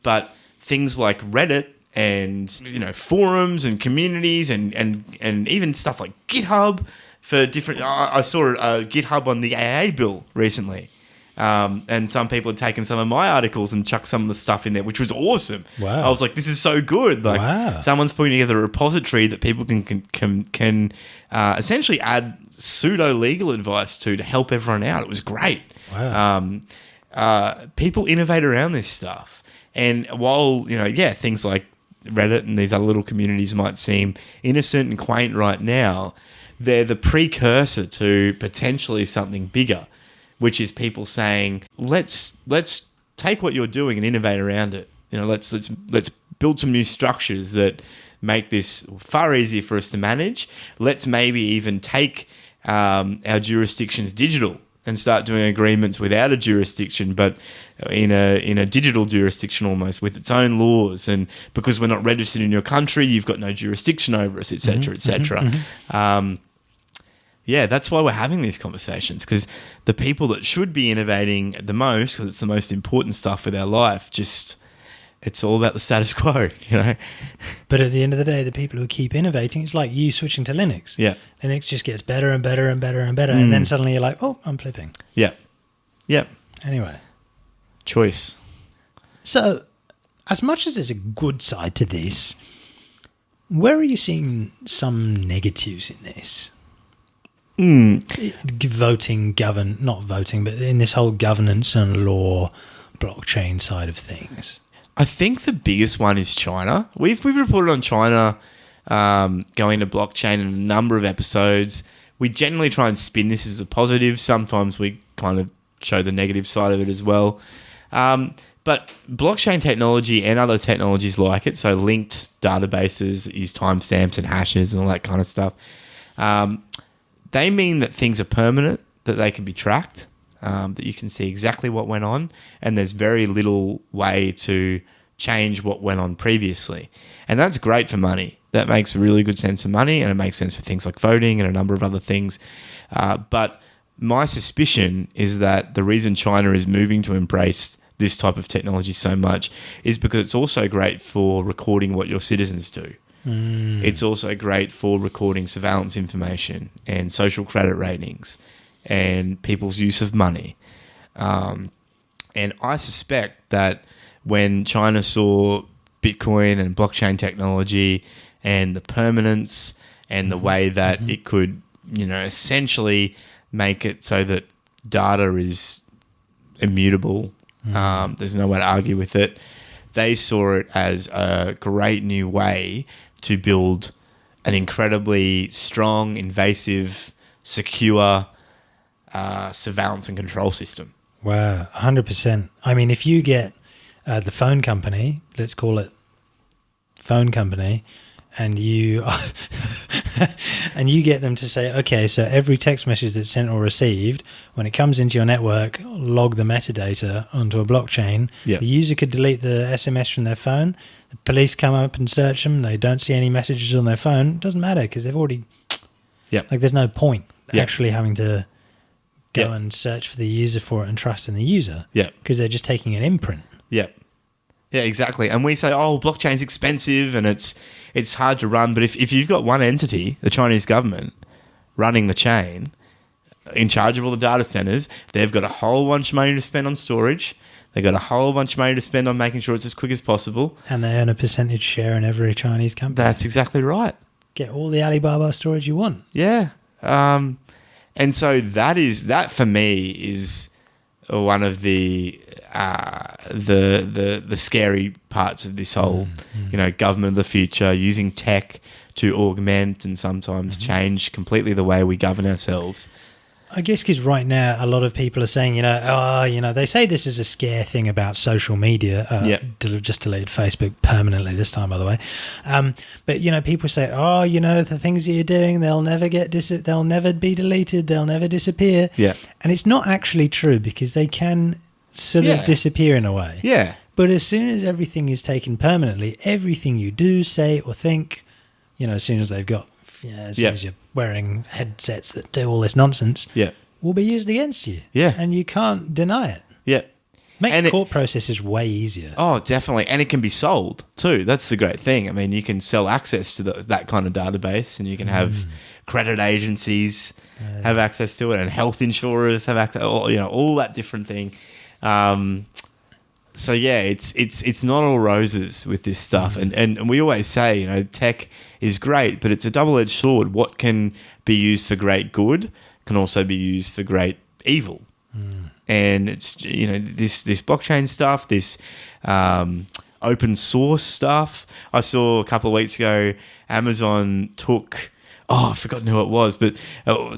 But things like Reddit and forums and communities and even stuff like GitHub for different. I saw a GitHub on the AA bill recently, and some people had taken some of my articles and chucked some of the stuff in there, which was awesome. Wow! I was like, this is so good. Like, someone's putting together a repository that people can essentially add pseudo legal advice to help everyone out. It was great. Wow! People innovate around this stuff. And while, things like Reddit and these other little communities might seem innocent and quaint right now, they're the precursor to potentially something bigger, which is people saying, let's take what you're doing and innovate around it. Let's build some new structures that make this far easier for us to manage. Let's maybe even take our jurisdictions digital and start doing agreements without a jurisdiction, but in a digital jurisdiction almost, with its own laws. And because we're not registered in your country, you've got no jurisdiction over us, etc., etc. That's why we're having these conversations, because the people that should be innovating the most, because it's the most important stuff with our life, it's all about the status quo, But at the end of the day, the people who keep innovating, it's like you switching to Linux. Yeah. Linux just gets better and better and better and better. And then suddenly you're like, oh, I'm flipping. Yeah. Yeah. Anyway. Choice. So, as much as there's a good side to this, where are you seeing some negatives in this? Not voting, but in this whole governance and law blockchain side of things. I think the biggest one is China. We've reported on China going to blockchain in a number of episodes. we generally try and spin this as a positive. Sometimes we kind of show the negative side of it as well. But blockchain technology and other technologies like it, so linked databases that use timestamps and hashes and all that kind of stuff, they mean that things are permanent, that they can be tracked, that you can see exactly what went on, and there's very little way to change what went on previously. And that's great for money. That makes really good sense for money, and it makes sense for things like voting and a number of other things. But my suspicion is that the reason China is moving to embrace this type of technology so much is because it's also great for recording what your citizens do. It's also great for recording surveillance information and social credit ratings and people's use of money. And I suspect that when China saw Bitcoin and blockchain technology and the permanence and the way that it could, essentially make it so that data is immutable, there's no way to argue with it, they saw it as a great new way to build an incredibly strong, invasive, secure surveillance and control system. Wow, 100%. I mean, if you get the phone company, let's call it phone company, and you and you get them to say, okay, so every text message that's sent or received, when it comes into your network, log the metadata onto a blockchain. Yep. The user could delete the SMS from their phone. The police come up and search them. They don't see any messages on their phone. It doesn't matter because they've already... Yep. Like, there's no point Yep. actually having to go Yep. and search for the user for it and trust in the user. Yeah. Because they're just taking an imprint. Yeah. Yeah, exactly. And we say, oh, blockchain's expensive and it's hard to run. But if you've got one entity, the Chinese government, running the chain, in charge of all the data centers, they've got a whole bunch of money to spend on storage. They've got a whole bunch of money to spend on making sure it's as quick as possible. And they earn a percentage share in every Chinese company. That's exactly right. Get all the Alibaba storage you want. Yeah. And so that for me is one of the scary parts of this whole, government of the future, using tech to augment and sometimes change completely the way we govern ourselves. I guess because right now a lot of people are saying, they say this is a scare thing about social media. Just deleted Facebook permanently this time, by the way. But people say, the things that you're doing, they'll never they'll never be deleted, they'll never disappear. Yeah. And it's not actually true because they can sort of disappear in a way. Yeah. But as soon as everything is taken permanently, everything you do, say, or think, as soon as they've got, as soon as you're wearing headsets that do all this nonsense, will be used against you. Yeah. And you can't deny it. Yeah. Makes court processes way easier. Oh, definitely. And it can be sold too. That's the great thing. I mean, you can sell access to that kind of database, and you can have credit agencies have access to it, and health insurers have access, all that different thing. So yeah, it's not all roses with this stuff. And we always say, tech is great, but it's a double-edged sword. What can be used for great good can also be used for great evil. And it's, this blockchain stuff, this open source stuff. I saw a couple of weeks ago, Amazon took, I've forgotten who it was, but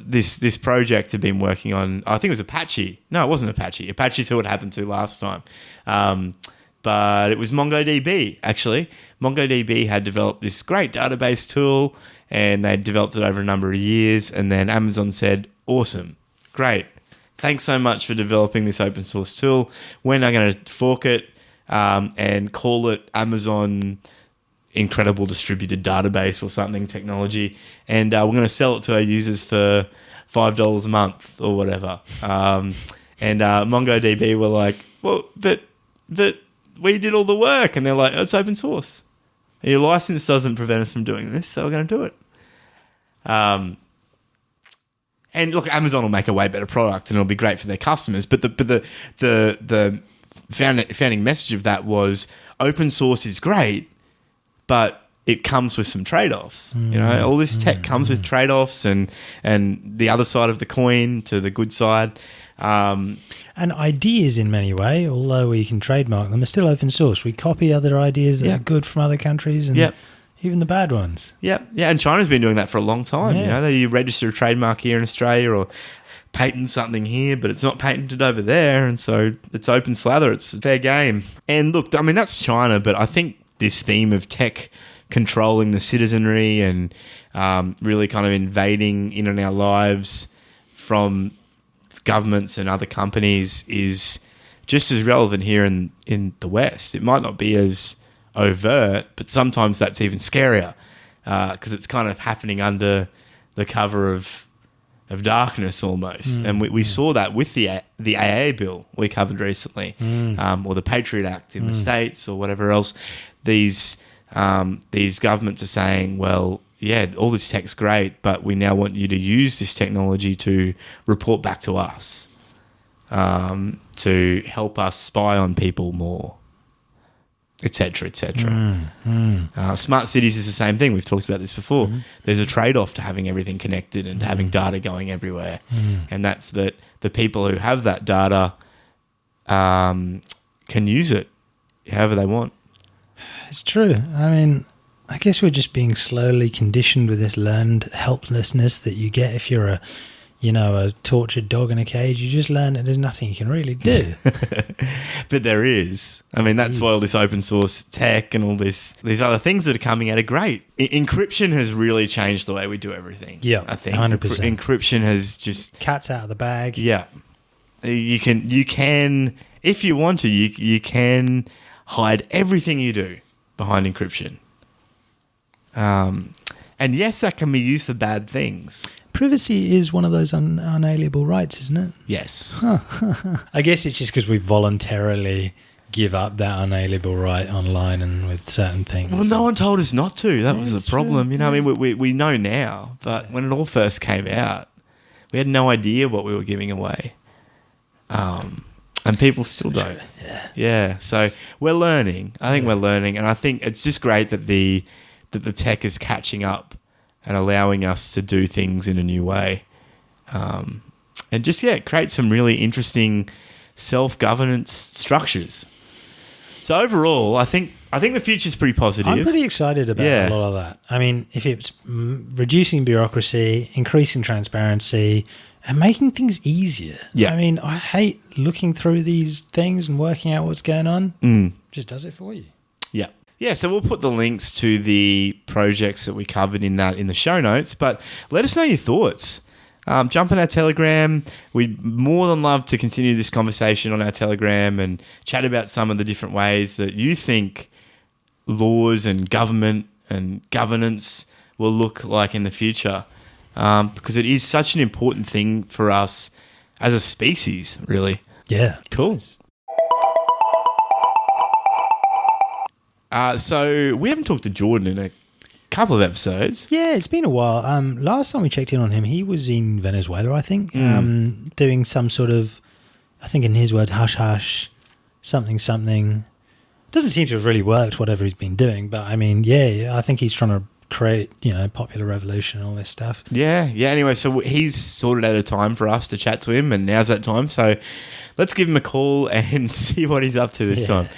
this project had been working on, I think it was Apache. No, it wasn't Apache. Apache's who it happened to last time. But it was MongoDB, actually. MongoDB had developed this great database tool, and they'd developed it over a number of years. And then Amazon said, awesome, great. Thanks so much for developing this open source tool. We're now going to fork it and call it Amazon Incredible Distributed Database or something technology. And we're going to sell it to our users for $5 a month or whatever. And MongoDB were like, well, but we did all the work. And they're like, it's open source. Your license doesn't prevent us from doing this, so we're going to do it. And look, Amazon will make a way better product, and it'll be great for their customers. But the founding message of that was open source is great, but it comes with some trade-offs. All this tech comes with trade-offs, and the other side of the coin to the good side. And ideas, in many ways, although we can trademark them, are still open source. We copy other ideas that are good from other countries, and Even the bad ones. Yeah, and China's been doing that for a long time. Yeah. You register a trademark here in Australia or patent something here, but it's not patented over there, and so it's open slather. It's fair game. And look, I mean, that's China, but I think this theme of tech controlling the citizenry and really kind of invading in on our lives from governments and other companies is just as relevant here in the West. It might not be as overt, but sometimes that's even scarier because it's kind of happening under the cover of darkness almost. And we saw that with the AA bill we covered recently, or the Patriot Act in the States or whatever else. These governments are saying, well, yeah, all this tech's great, but we now want you to use this technology to report back to us, to help us spy on people more, etc., etc. Smart cities is the same thing. We've talked about this before. There's a trade-off to having everything connected and to having data going everywhere, and that's that the people who have that data can use it however they want. It's true. I mean, I guess we're just being slowly conditioned with this learned helplessness that you get if you're a tortured dog in a cage. You just learn that there's nothing you can really do. But there is. I mean, that's why all this open source tech and all these other things that are coming out are great. Encryption has really changed the way we do everything. Yeah, I think 100%. Encryption has just Cat's out of the bag. Yeah, you can if you want to. You can hide everything you do behind encryption. And yes, that can be used for bad things. Privacy is one of those unalienable rights, isn't it? Yes. I guess it's just because we voluntarily give up that unalienable right online and with certain things. Well, no one told us not to. That was the problem. True. You know, I mean, we know now, but when it all first came out, we had no idea what we were giving away. And people still don't. Yeah. So we're learning. I think we're learning, and I think it's just great that the tech is catching up and allowing us to do things in a new way. And just, create some really interesting self-governance structures. So overall, I think the future's pretty positive. I'm pretty excited about a lot of that. I mean, if it's reducing bureaucracy, increasing transparency, and making things easier. Yeah. I mean, I hate looking through these things and working out what's going on. Just does it for you. Yeah. Yeah, so we'll put the links to the projects that we covered in the show notes, but let us know your thoughts. Jump on our Telegram. We'd more than love to continue this conversation on our Telegram and chat about some of the different ways that you think laws and government and governance will look like in the future, because it is such an important thing for us as a species, really. Yeah. Cool. So we haven't talked to Jordan in a couple of episodes. Yeah, it's been a while. Last time we checked in on him, he was in Venezuela, I think, doing some sort of, I think in his words, hush-hush, something. Doesn't seem to have really worked, whatever he's been doing. But, I mean, I think he's trying to create, popular revolution and all this stuff. Yeah. Anyway, so he's sorted out a time for us to chat to him, and now's that time. So let's give him a call and see what he's up to this time.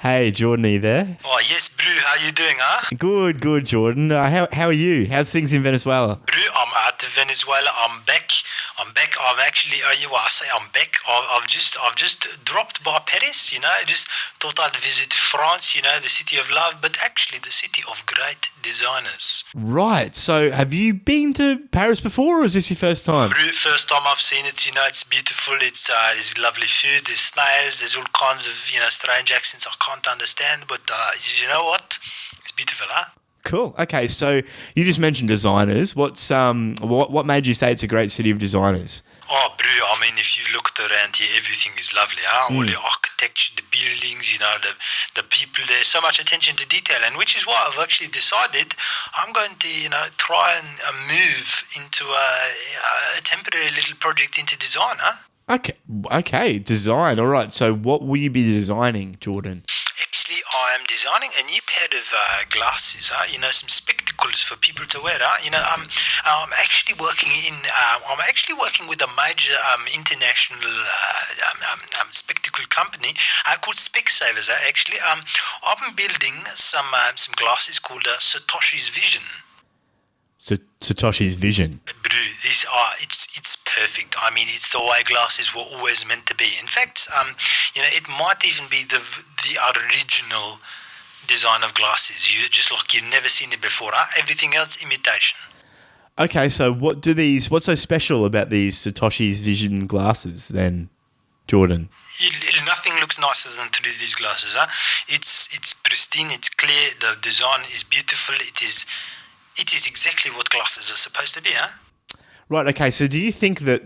Hey, Jordan, are you there? Oh, yes, Brew. How you doing, huh? Good, Jordan. How are you? How's things in Venezuela? Brew, I'm out of Venezuela. I'm back. I'm actually, I'm back. I've just dropped by Paris, I just thought I'd visit France, the city of love, but actually the city of great designers. Right. So have you been to Paris before, or is this your first time? Brew, first time I've seen it, it's beautiful. There's lovely food, there's snails, there's all kinds of, strange accents I can't understand, but you know what? It's beautiful, huh? Cool. Okay, so you just mentioned designers. What made you say it's a great city of designers? Oh, Brew, I mean, if you looked around here, everything is lovely, huh? All the architecture, the buildings, the people, there's so much attention to detail, and which is why I've actually decided I'm going to, try and move into a temporary little project into design, huh? Okay, design. All right, so what will you be designing, Jordan? Actually, I am designing a new pair of glasses, some spectacles for people to wear. I'm actually working with a major international spectacle company called Specsavers. I'm building some glasses called Satoshi's Vision. Satoshi's Vision. Bro, it's perfect. I mean, it's the way glasses were always meant to be. In fact, it might even be the original design of glasses. You've never seen it before. Everything else imitation. Okay, so what's so special about these Satoshi's Vision glasses then, Jordan? Nothing looks nicer than through these glasses. It's pristine. It's clear. The design is beautiful. It is exactly what glasses are supposed to be, huh? Right, okay, so do you think that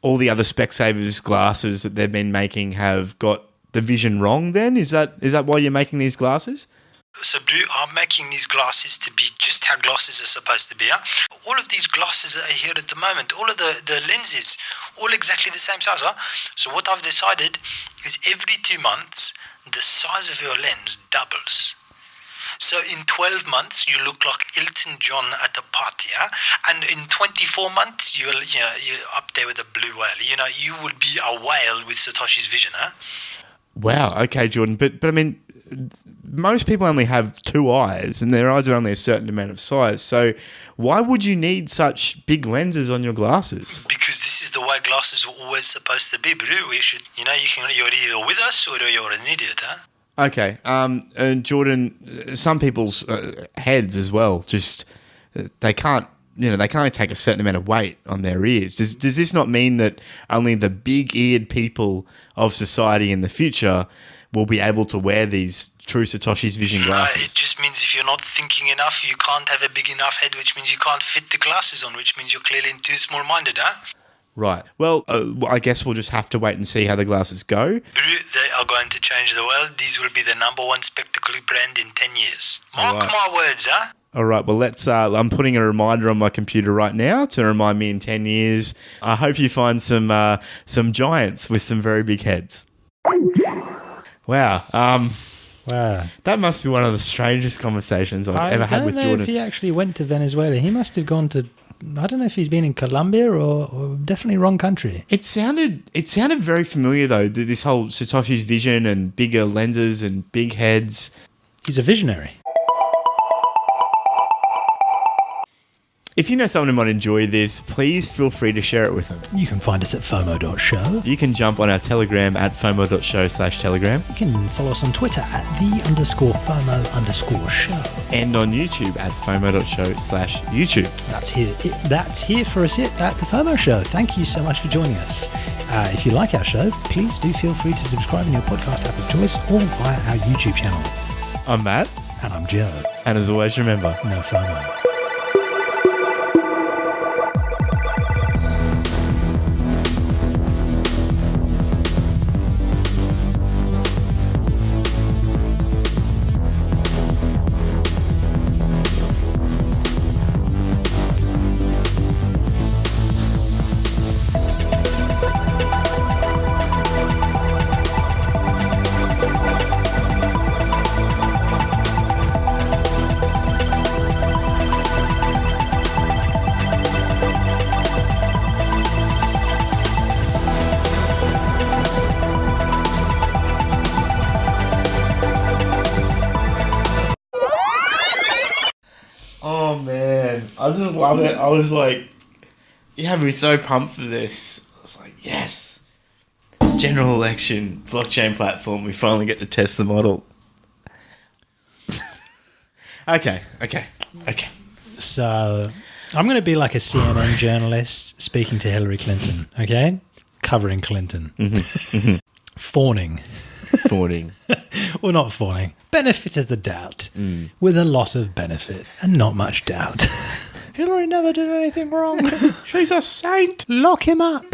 all the other Specsavers glasses that they've been making have got the vision wrong then? Is that why you're making these glasses? So, Blue, I'm making these glasses to be just how glasses are supposed to be, huh? All of these glasses that are here at the moment, all of the lenses, all exactly the same size, huh? So what I've decided is every 2 months, the size of your lens doubles. So in 12 months, you look like Elton John at a party, huh? And in 24 months, you're up there with a blue whale. You will be a whale with Satoshi's Vision, huh? Wow, okay, Jordan. But I mean, most people only have 2 eyes, and their eyes are only a certain amount of size. So why would you need such big lenses on your glasses? Because this is the way glasses were always supposed to be, bro. You're either with us or you're an idiot, huh? Okay, and Jordan, some people's heads as well, just they can't only take a certain amount of weight on their ears. Does this not mean that only the big-eared people of society in the future will be able to wear these true Satoshi's Vision glasses? It just means if you're not thinking enough, you can't have a big enough head, which means you can't fit the glasses on, which means you're clearly too small-minded, huh? Right. Well, I guess we'll just have to wait and see how the glasses go. They are going to change the world. These will be the #1 spectacle brand in 10 years. Mark my words, huh? All right. Well, let's. I'm putting a reminder on my computer right now to remind me in 10 years. I hope you find some giants with some very big heads. Wow. Wow. That must be one of the strangest conversations I've ever had with Jordan. I don't know if he actually went to Venezuela. He must have gone to... I don't know if he's been in Colombia or definitely wrong country. It sounded very familiar though. This whole Satoshi's Vision and bigger lenses and big heads. He's a visionary. If you know someone who might enjoy this, please feel free to share it with them. You can find us at FOMO.show. You can jump on our Telegram at FOMO.show/Telegram. You can follow us on Twitter at _FOMO_show. And on YouTube at FOMO.show/YouTube. That's here for us at the FOMO Show. Thank you so much for joining us. If you like our show, please do feel free to subscribe in your podcast app of choice or via our YouTube channel. I'm Matt. And I'm Joe. And as always, remember, no FOMO. oh man, I just love it. I was like, you had me so pumped for this. I was like, yes. General election, blockchain platform, we finally get to test the model. Okay. So, I'm going to be like a CNN journalist speaking to Hillary Clinton, okay? Covering Clinton. Fawning. Well, not fawning. Benefit of the doubt. With a lot of benefit and not much doubt. Hillary never did anything wrong. She's a saint. Lock him up.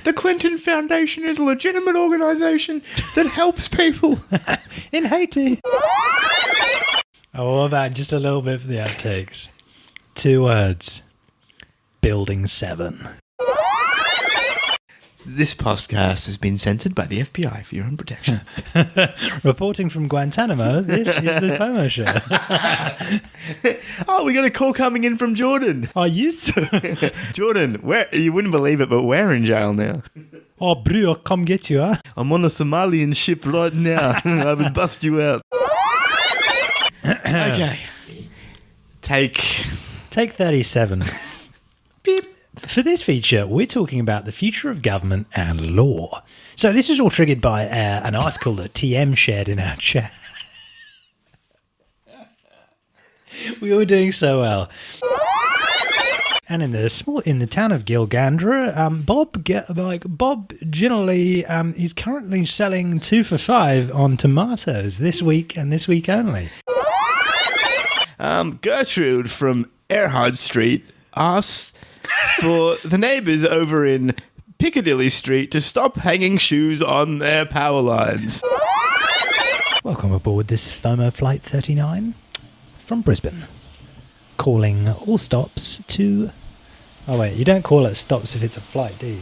The Clinton Foundation is a legitimate organisation that helps people. In Haiti. Oh, what about just a little bit for the outtakes? 2 words. Building 7. This podcast has been censored by the FBI for your own protection. Reporting from Guantanamo, this is the FOMO show. Oh, we got a call coming in from Jordan. Are you so? Jordan, where you wouldn't believe it, but we're in jail now. Oh, bro, come get you, huh? I'm on a Somalian ship right now. I would bust you out. Okay. Take 37. beep. For this feature, we're talking about the future of government and law. So this is all triggered by an article that TM shared in our chat. We were doing so well. And in the town of Gilgandra, Bob generally is currently selling 2 for $5 on tomatoes this week and this week only. Gertrude from Erhard Street asks for the neighbours over in Piccadilly Street to stop hanging shoes on their power lines. Welcome aboard this FOMO Flight 39 from Brisbane. Calling all stops to... Oh wait, you don't call it stops if it's a flight, do you?